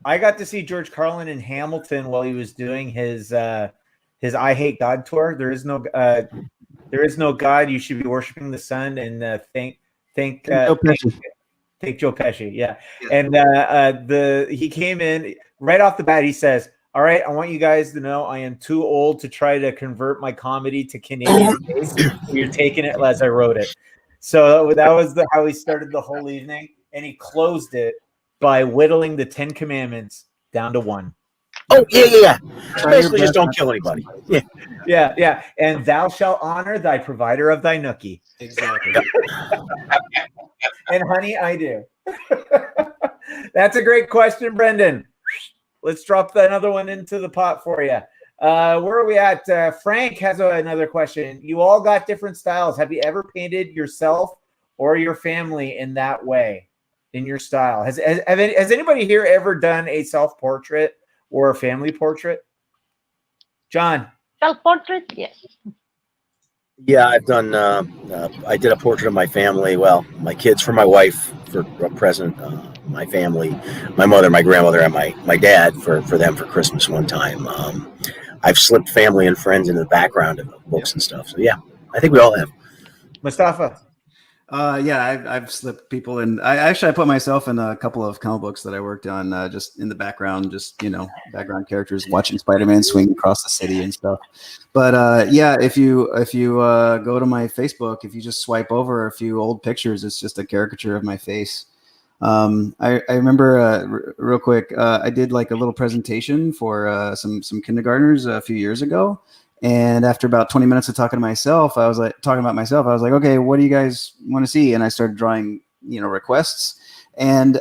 I got to see George Carlin in Hamilton while he was doing his I Hate God tour. There is no God. You should be worshiping the sun and thank Joe Pesci. Yeah. And he came in right off the bat. He says, "All right, I want you guys to know I am too old to try to convert my comedy to Canadian taste. You're taking it as I wrote it." So that was how he started the whole evening, and he closed it by whittling the 10 Commandments down to 1. Oh, yeah. Basically, just don't kill anybody. Yeah. And thou shalt honor thy provider of thy nookie. Exactly. And honey, I do. That's a great question, Brendan. Let's drop another one into the pot for you. Where are we at? Frank has another question. You all got different styles. Have you ever painted yourself or your family in that way, in your style? Has anybody here ever done a self-portrait or a family portrait? John? Self-portrait? Yes. Yeah, I've done. I did a portrait of my family. Well, my kids for my wife for a present. My family, my mother, my grandmother, and my dad for them for Christmas one time. I've slipped family and friends into the background of books and stuff. So yeah, I think we all have. Mustafa? Yeah, I've slipped people in. I put myself in a couple of comic books that I worked on, just in the background, just background characters watching Spider-Man swing across the city and stuff. But yeah, if you go to my Facebook, if you just swipe over a few old pictures, it's just a caricature of my face. I remember real quick, I did like a little presentation for some kindergartners a few years ago. And after about 20 minutes of talking about myself, I was like, okay, what do you guys want to see? And I started drawing, requests. And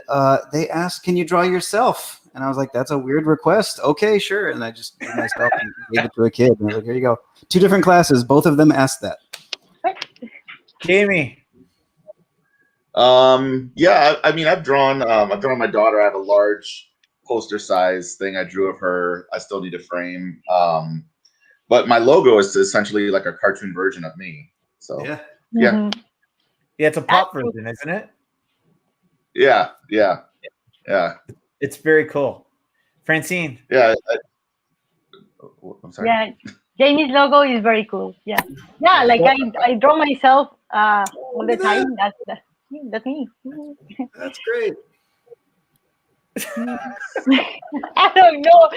they asked, can you draw yourself? And I was like, that's a weird request. Okay, sure. And I just did myself and gave it to a kid. And I was like, here you go. 2 different classes. Both of them asked that. Jamie? Yeah, I mean, I've drawn my daughter. I have a large poster size thing I drew of her. I still need a frame. But my logo is essentially like a cartoon version of me. So yeah. Mm-hmm. Yeah, it's a pop version, isn't it? Yeah. It's very cool. Francine? Yeah. I'm sorry. Yeah, Jamie's logo is very cool. Yeah. Like I draw myself all the time. That's me. That's great. I don't know.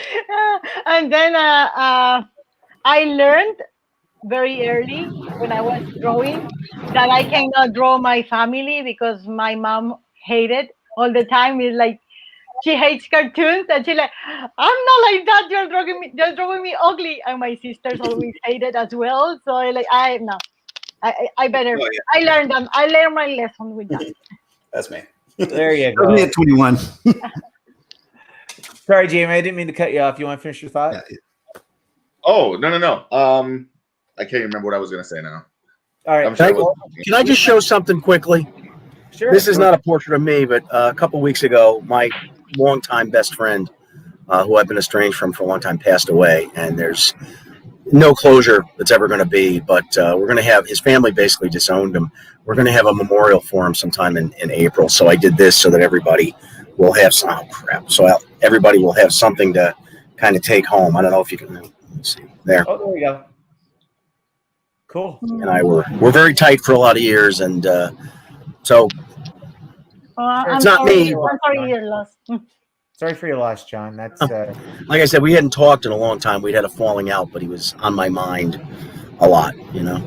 And then I learned very early when I was drawing that I cannot draw my family because my mom hated all the time. It's like she hates cartoons and she's like, I'm not like that. You're drawing me ugly. And my sisters always hated as well. So I better. Oh, yeah. I learned them. I learned my lesson with that. That's me. There you Only go. at 21. Sorry, Jamie, I didn't mean to cut you off. You want to finish your thought? Oh, no. I can't remember what I was going to say now. All right. I'm sure. Can I just show something quickly? Sure. This is not a portrait of me, but a couple weeks ago, my longtime best friend, who I've been estranged from for a long time, passed away, and there's no closure that's ever going to be. But we're going to have his family basically disowned him. We're going to have a memorial for him sometime in April. So I did this so that everybody will have some. Oh crap! So everybody will have something to kind of take home. I don't know if you can. Let's see there. Oh, there we go. Cool. And I were very tight for a lot of years, and so. I'm It's not sorry. me. I'm sorry you're lost. Sorry for your loss, John. That's Like I said, we hadn't talked in a long time. We'd had a falling out, but he was on my mind a lot, you know.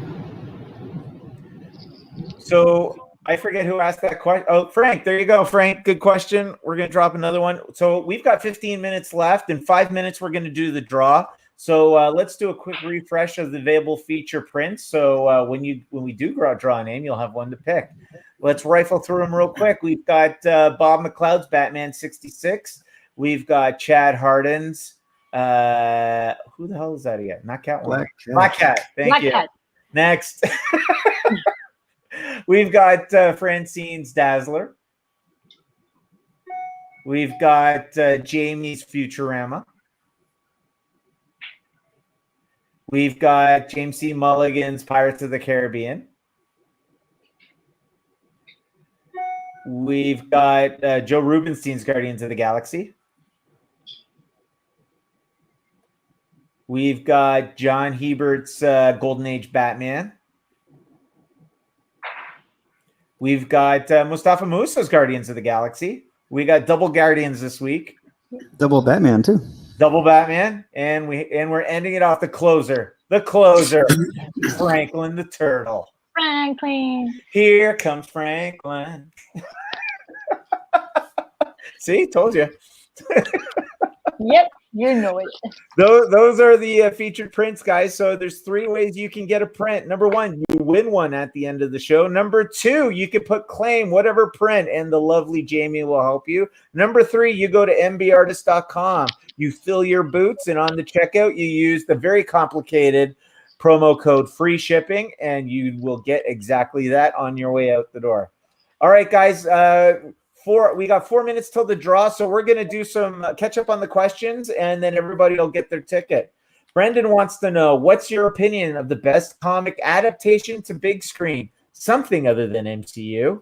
so. I forget who asked that question. Oh, Frank, there you go, Frank. Good question. We're going to drop another one. So we've got 15 minutes left. In 5 minutes, we're going to do the draw. So let's do a quick refresh of the available feature prints. So when we do draw a name, you'll have one to pick. Let's rifle through them real quick. We've got Bob McLeod's Batman 66. We've got Chad Harden's. Who the hell is that again? Not Catwoman. Black Cat. Thank you. Cat. Next. We've got Francine's Dazzler. We've got Jamie's Futurama. We've got James C. Mulligan's Pirates of the Caribbean. We've got Joe Rubinstein's Guardians of the Galaxy. We've got John Hebert's Golden Age Batman. We've got Mostafa Moussa's Guardians of the Galaxy. We got double Guardians this week. Double Batman too. Double Batman, and we're ending it off the closer, Franklin the Turtle. Franklin. Here comes Franklin. See, told you. Yep, you know it. Those are the featured prints, guys. So there's 3 ways you can get a print. Number 1, you win one at the end of the show. Number 2, you can put claim whatever print, and the lovely Jamie will help you. Number 3, you go to MBartist.com. You fill your boots, and on the checkout, you use the very complicated promo code free shipping, and you will get exactly that on your way out the door. All right, guys. We got 4 minutes till the draw, so we're going to do some catch up on the questions, and then everybody will get their ticket. Brendan wants to know, what's your opinion of the best comic adaptation to big screen? Something other than MCU.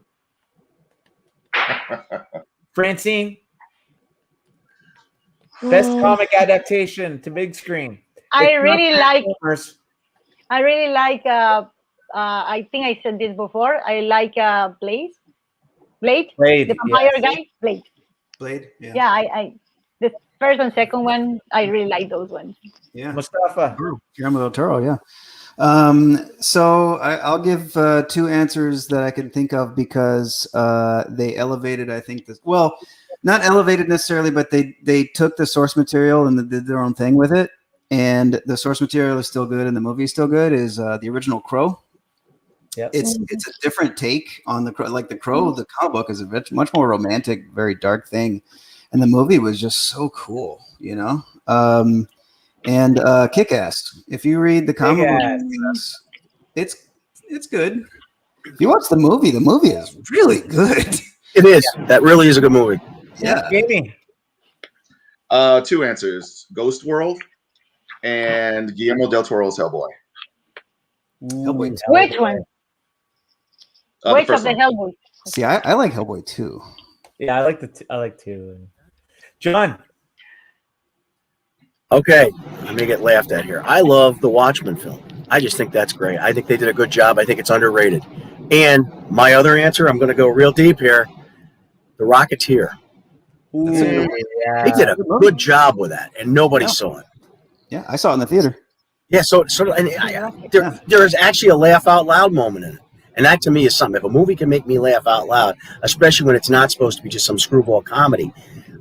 Francine? Best comic adaptation to big screen. I really like. Transformers. I really like. I think I said this before. I like Blade, the vampire guy. Blade. Yeah, I the first and second one, I really like those ones. Yeah. Mustafa. Guillermo del Toro, yeah. So I'll give 2 answers that I can think of because they elevated, I think, this. Well, not elevated necessarily, but they took the source material and did their own thing with it. And the source material is still good, and the movie is still good. Is the original Crow? Yeah, it's a different take on the Crow. Like the Crow, the comic book is a much more romantic, very dark thing, and the movie was just so cool, you know. And Kick-Ass. If you read the comic book, it's good. If you watch the movie is really good. It is. That really is a good movie. Yeah. Jamie. 2 answers: Ghost World and Guillermo del Toro's Hellboy. Hellboy. Which one? Which of the Hellboy? See, I like Hellboy too. Yeah, I like 2. John. Okay, I may get laughed at here. I love the Watchmen film. I just think that's great. I think they did a good job. I think it's underrated. And my other answer, I'm going to go real deep here. The Rocketeer. Yeah. They did a good job with that, and nobody saw it. Yeah, I saw it in the theater. Yeah, so there's actually a laugh out loud moment in it. And that to me is something. If a movie can make me laugh out loud, especially when it's not supposed to be just some screwball comedy,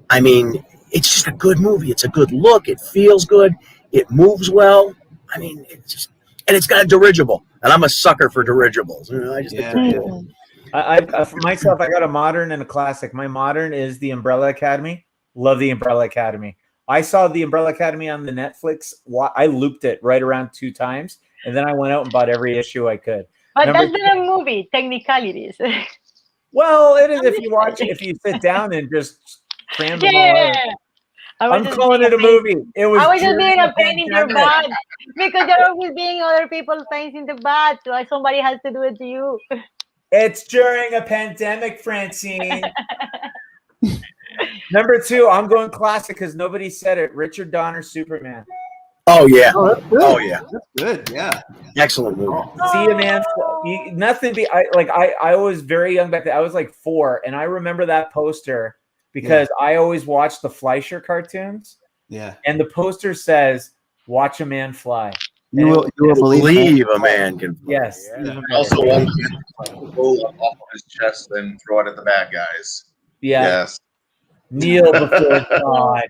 I mean, it's just a good movie. It's a good look. It feels good. It moves well. I mean, it's got a dirigible, and I'm a sucker for dirigibles. You know, I just think they're cool. I for myself, I got a modern and a classic. My modern is the Umbrella Academy. Love the Umbrella Academy. I saw the Umbrella Academy on the Netflix. I looped it right around 2 times, and then I went out and bought every issue I could. But Number that's not a movie, technicalities. Well, it is if you watch it, if you sit down and just cram them all Yeah. out. I was I'm just calling being it a pain. movie. It was I was just during being a a pain in your pandemic. butt because you're always being other people's pains in the butt. So somebody has to do it to you. It's during a pandemic, Francine. Number 2, I'm going classic because nobody said it. Richard Donner, Superman. Oh yeah. Oh, that's good. Oh yeah. That's good. Yeah. Excellent movie. See a man. Nothing. I was very young back then. I was like 4, and I remember that poster because I always watched the Fleischer cartoons, Yeah. and the poster says, "Watch a man fly." You will Believe a man can fly. Yes. Yeah. Even better. Also, one pull up off of his chest and throw it at the bad guys. Yeah. Yes. Kneel before God.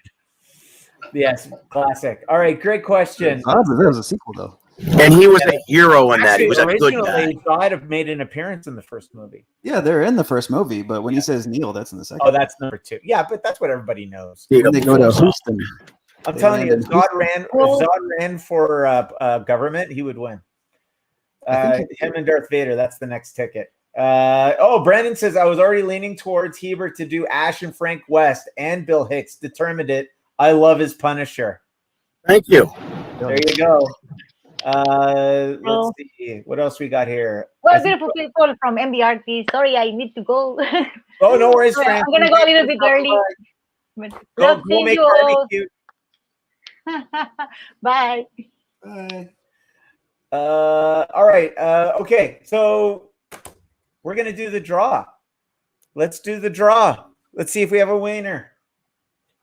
Yes, classic. All right, great question. Oh, but there was a sequel though. And he was a hero in that. Actually, He was a good guy. originally, God have made an appearance in the first movie. Yeah, they're in the first movie, but when he says Neil, that's in the second. Oh, that's number 2. Yeah, but that's what everybody knows. When they go to Houston. I'm They telling you, land if in Zod ran for government, he would win. I think Him and Darth Vader, that's the next ticket. Brandon says, I was already leaning towards Hebert to do Ash and Frank West and Bill Hicks. Determined it. I love his Punisher. Thank you. There you go. Let's see. What else we got here? Well, beautiful people from MBRT. Sorry, I need to go. Oh, no worries, Sorry, Frank. I'm going to go a little bit early. But Go love seeing make you all. barbecue. Bye. Bye. All right. Okay. So we're going to do the draw. Let's do the draw. Let's see if we have a winner.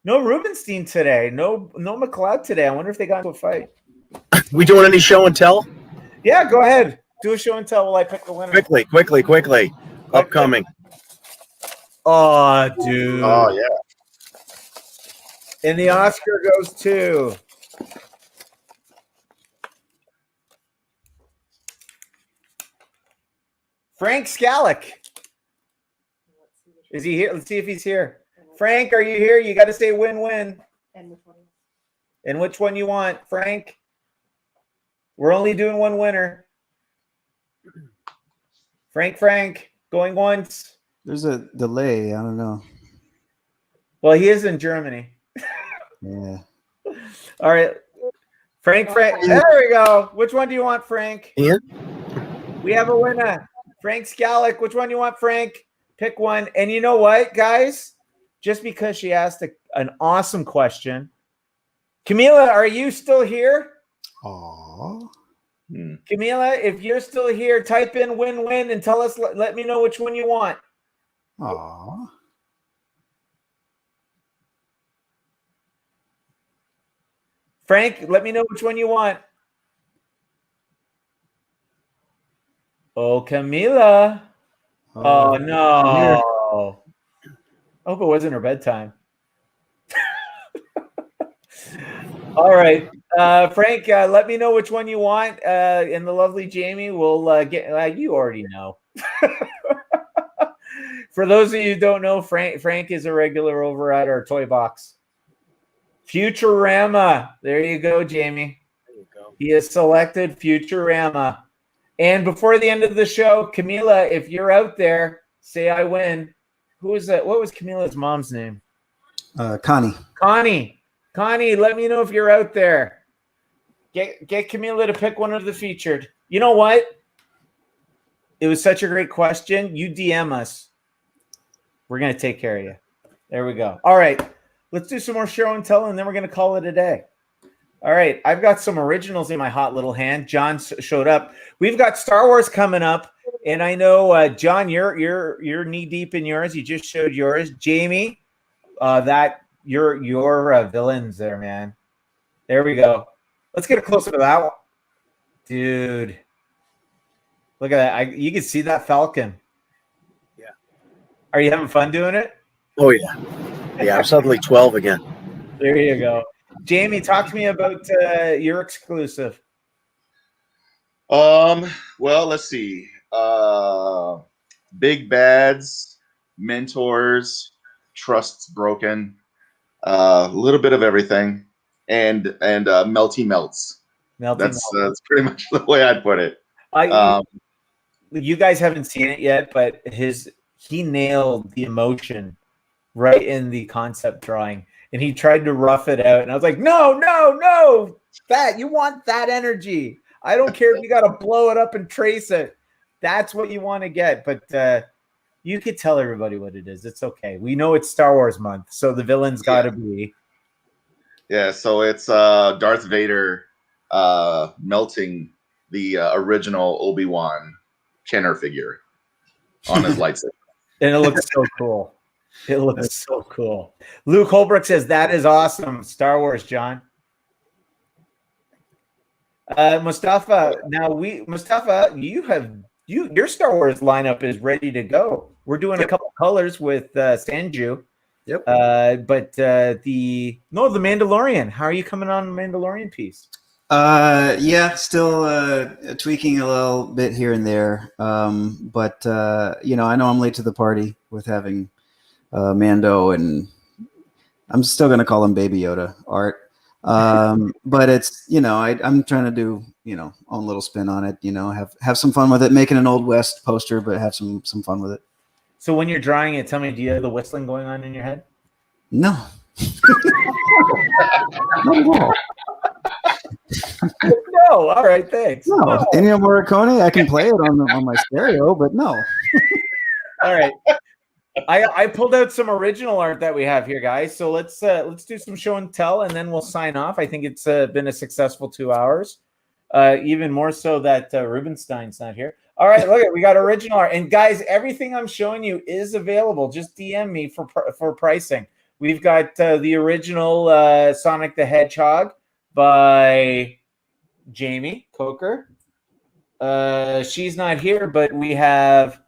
No Rubinstein today. No McLeod today. I wonder if they got into a fight. We doing any show and tell? Yeah, go ahead. Do a show and tell while I pick the winner. Quickly. Upcoming. Oh, dude. Oh yeah. And the Oscar goes to Frank Scalick. Is he here? Let's see if he's here. Frank, are you here? You got to say win-win. And which one you want, Frank? We're only doing one winner. Frank, going once. There's a delay. I don't know. Well, he is in Germany. Yeah. All right. Frank. There we go. Which one do you want, Frank? Ian? We have a winner. Frank Scalick. Which one do you want, Frank? Pick one. And you know what, guys? Just because she asked an awesome question. Camila, are you still here? Aww. Camila, if you're still here, type in win-win and tell us, let me know which one you want. Aww. Frank, let me know which one you want. Oh, Camila. Oh, no. I hope it wasn't her bedtime. All right. Frank, let me know which one you want. And the lovely Jamie will get, you already know. For those of you who don't know, Frank is a regular over at our toy box. Futurama. There you go, Jamie. There you go. He has selected Futurama. And before the end of the show, Camila, if you're out there, say I win. Who is that? What was Camila's mom's name? Connie. Connie, let me know if you're out there. Get Camila to pick one of the featured. You know what? It was such a great question. You DM us. We're going to take care of you. There we go. All right. Let's do some more show and tell, and then we're going to call it a day. All right. I've got some originals in my hot little hand. John showed up. We've got Star Wars coming up, and I know, John, you're knee-deep in yours. You just showed yours. Jamie, your villains there, man. There we go. Let's get a closer to that one. Dude. Look at that. You can see that Falcon. Yeah. Are you having fun doing it? Oh yeah. Yeah, I'm suddenly 12 again. There you go. Jamie, talk to me about your exclusive. Well, let's see. Big bads, mentors, trusts broken, a little bit of everything, and melty melts. That's pretty much the way I'd put it. you guys haven't seen it yet, but he nailed the emotion right in the concept drawing, and he tried to rough it out, and I was like, no, that you want that energy. I don't care if you got to blow it up and trace it. That's what you want to get, but you could tell everybody what it is. It's okay. We know it's Star Wars month, so the villain's got to be. Yeah, so it's Darth Vader melting the original Obi-Wan Kenner figure on his lightsaber. And it looks so cool. It looks so cool. Luke Holbrook says, that is awesome. Star Wars, John. Mustafa, your Star Wars lineup is ready to go. We're doing a couple colors with Sanju. Yep. But the Mandalorian. How are you coming on the Mandalorian piece? Yeah, still tweaking a little bit here and there. But I know I'm late to the party with having Mando, and I'm still gonna call him Baby Yoda art. But it's I'm trying to do own little spin on it. Have some fun with it, making an Old West poster, but have some fun with it. So when you're drawing it, tell me, do you have the whistling going on in your head? No. Not at all. No. All right, thanks. No. Ennio Morricone, I can play it on my stereo, but no. All right. I pulled out some original art that we have here, guys. So let's do some show and tell, and then we'll sign off. I think it's been a successful 2 hours. Even more so that Rubinstein's not here. All right, look, we got original art, and guys, everything I'm showing you is available. Just DM me for pricing. We've got the original Sonic the Hedgehog by Jaime Coker. She's not here, but we have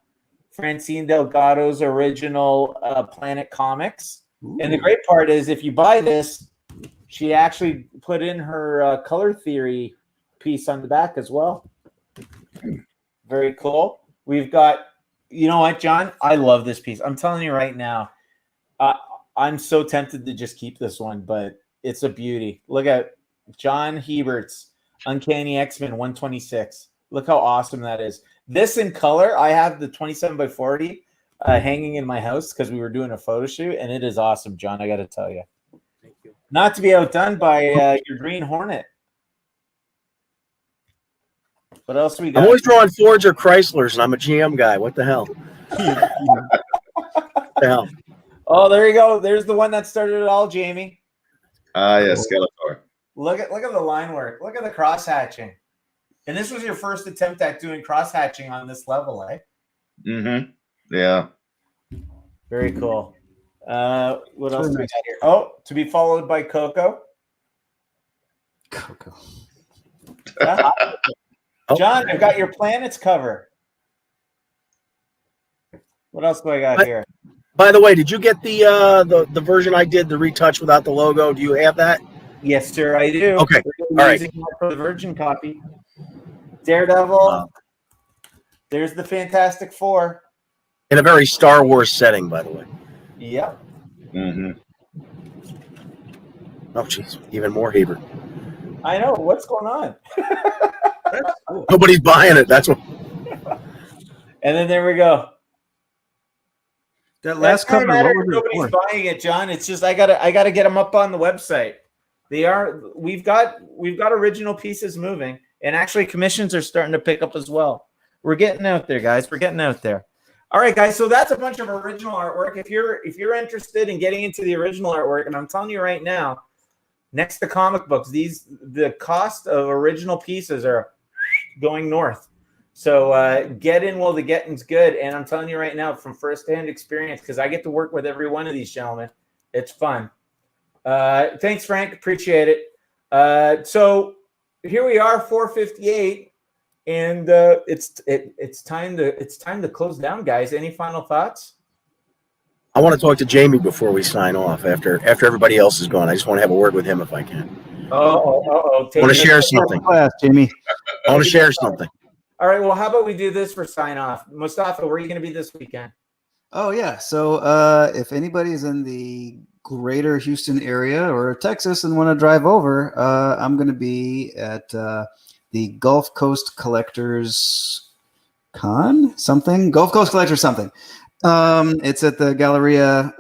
Francine Delgado's original Planet Comics. Ooh. And the great part is, if you buy this, she actually put in her color theory piece on the back as well. Very cool. We've got, you know what, John? I love this piece. I'm telling you right now, I'm so tempted to just keep this one, but it's a beauty. Look at John Hebert's Uncanny X-Men 126. Look how awesome that is. This in color, I have the 27x40 hanging in my house because we were doing a photo shoot, and it is awesome, John. I got to tell you. Thank you. Not to be outdone by your Green Hornet. What else we got? I'm always drawing Fords or Chryslers, and I'm a GM guy. What the hell? What the hell? Oh, there you go. There's the one that started it all, Jaime. Yes, Skeletor. Look at the line work. Look at the cross hatching. And this was your first attempt at doing cross hatching on this level, eh? Mm-hmm. Yeah. Very cool. What else do we got here? Oh, to be followed by Coco. Coco. John, I've got your planets cover. What else do I got here? By the way, did you get the version I did, the retouch without the logo? Do you have that? Yes, sir, I do. Okay. All right. For the Virgin copy. Daredevil. There's the Fantastic Four. In a very Star Wars setting, by the way. Yep. Mm-hmm. Oh, jeez. Even more Hebert. I know. What's going on? Nobody's buying it. That's what. And then there we go. That last cover. Nobody's buying it, John. It's just I gotta get them up on the website. We've got original pieces moving, and actually commissions are starting to pick up as well. We're getting out there, guys. We're getting out there. All right, guys. So that's a bunch of original artwork. If you're interested in getting into the original artwork, and I'm telling you right now, next to comic books, the cost of original pieces are going north. So get in while the getting's good. And I'm telling you right now from firsthand experience, because I get to work with every one of these gentlemen. It's fun. Thanks, Frank. Appreciate it. So here we are, 4:58, and it's time to close down, guys. Any final thoughts? I want to talk to Jaime before we sign off. After everybody else is gone, I just want to have a word with him if I can. I want to share something. Jaime. I want to share something. All right. Well, how about we do this for sign off? Mustafa, where are you going to be this weekend? Oh yeah. So if anybody's in the greater Houston area or Texas and want to drive over, I'm going to be at the Gulf Coast Collectors Con something, Gulf Coast Collector something. It's at the Galleria.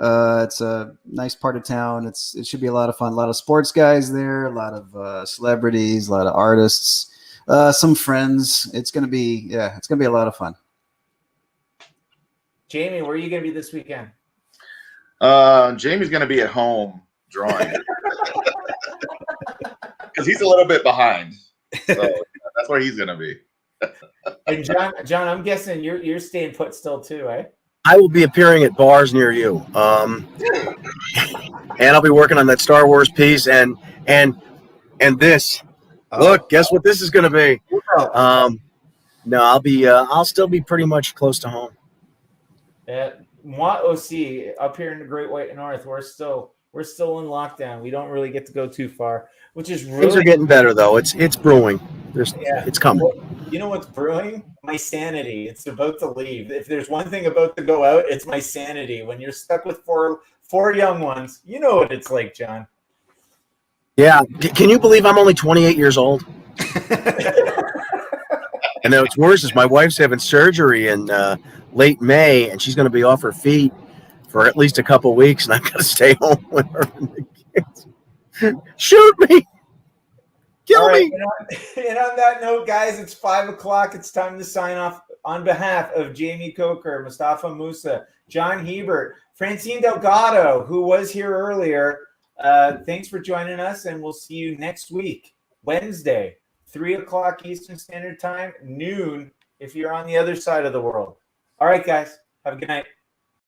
It's a nice part of town. It should be a lot of fun. A lot of sports guys there, a lot of celebrities, a lot of artists, some friends. It's gonna be a lot of fun. Jaime, where are you going to be this weekend? Jamie's going to be at home drawing because he's a little bit behind. So that's where he's going to be. And John, I'm guessing you're staying put still too, eh? I will be appearing at bars near you, and I'll be working on that Star Wars piece and this. Look, guess what this is going to be? No, I'll still be pretty much close to home. Moi aussi, up here in the Great White North, we're still in lockdown. We don't really get to go too far, which is really. Things are getting better though. It's brewing. It's coming. Well, you know what's brewing? My sanity. It's about to leave. If there's one thing about to go out, it's my sanity. When you're stuck with four young ones, you know what it's like, John. Yeah. Can you believe I'm only 28 years old? And then what's worse is my wife's having surgery in late May, and she's going to be off her feet for at least a couple of weeks, and I've got to stay home with her and the kids. Shoot me! Kill me! And on that note, guys, it's 5:00. It's time to sign off. On behalf of Jaime Coker, Mostafa Moussa, John Hebert, Francine Delgado, who was here earlier, thanks for joining us, and we'll see you next week, Wednesday, 3:00 Eastern Standard Time, noon if you're on the other side of the world. All right, guys. Have a good night.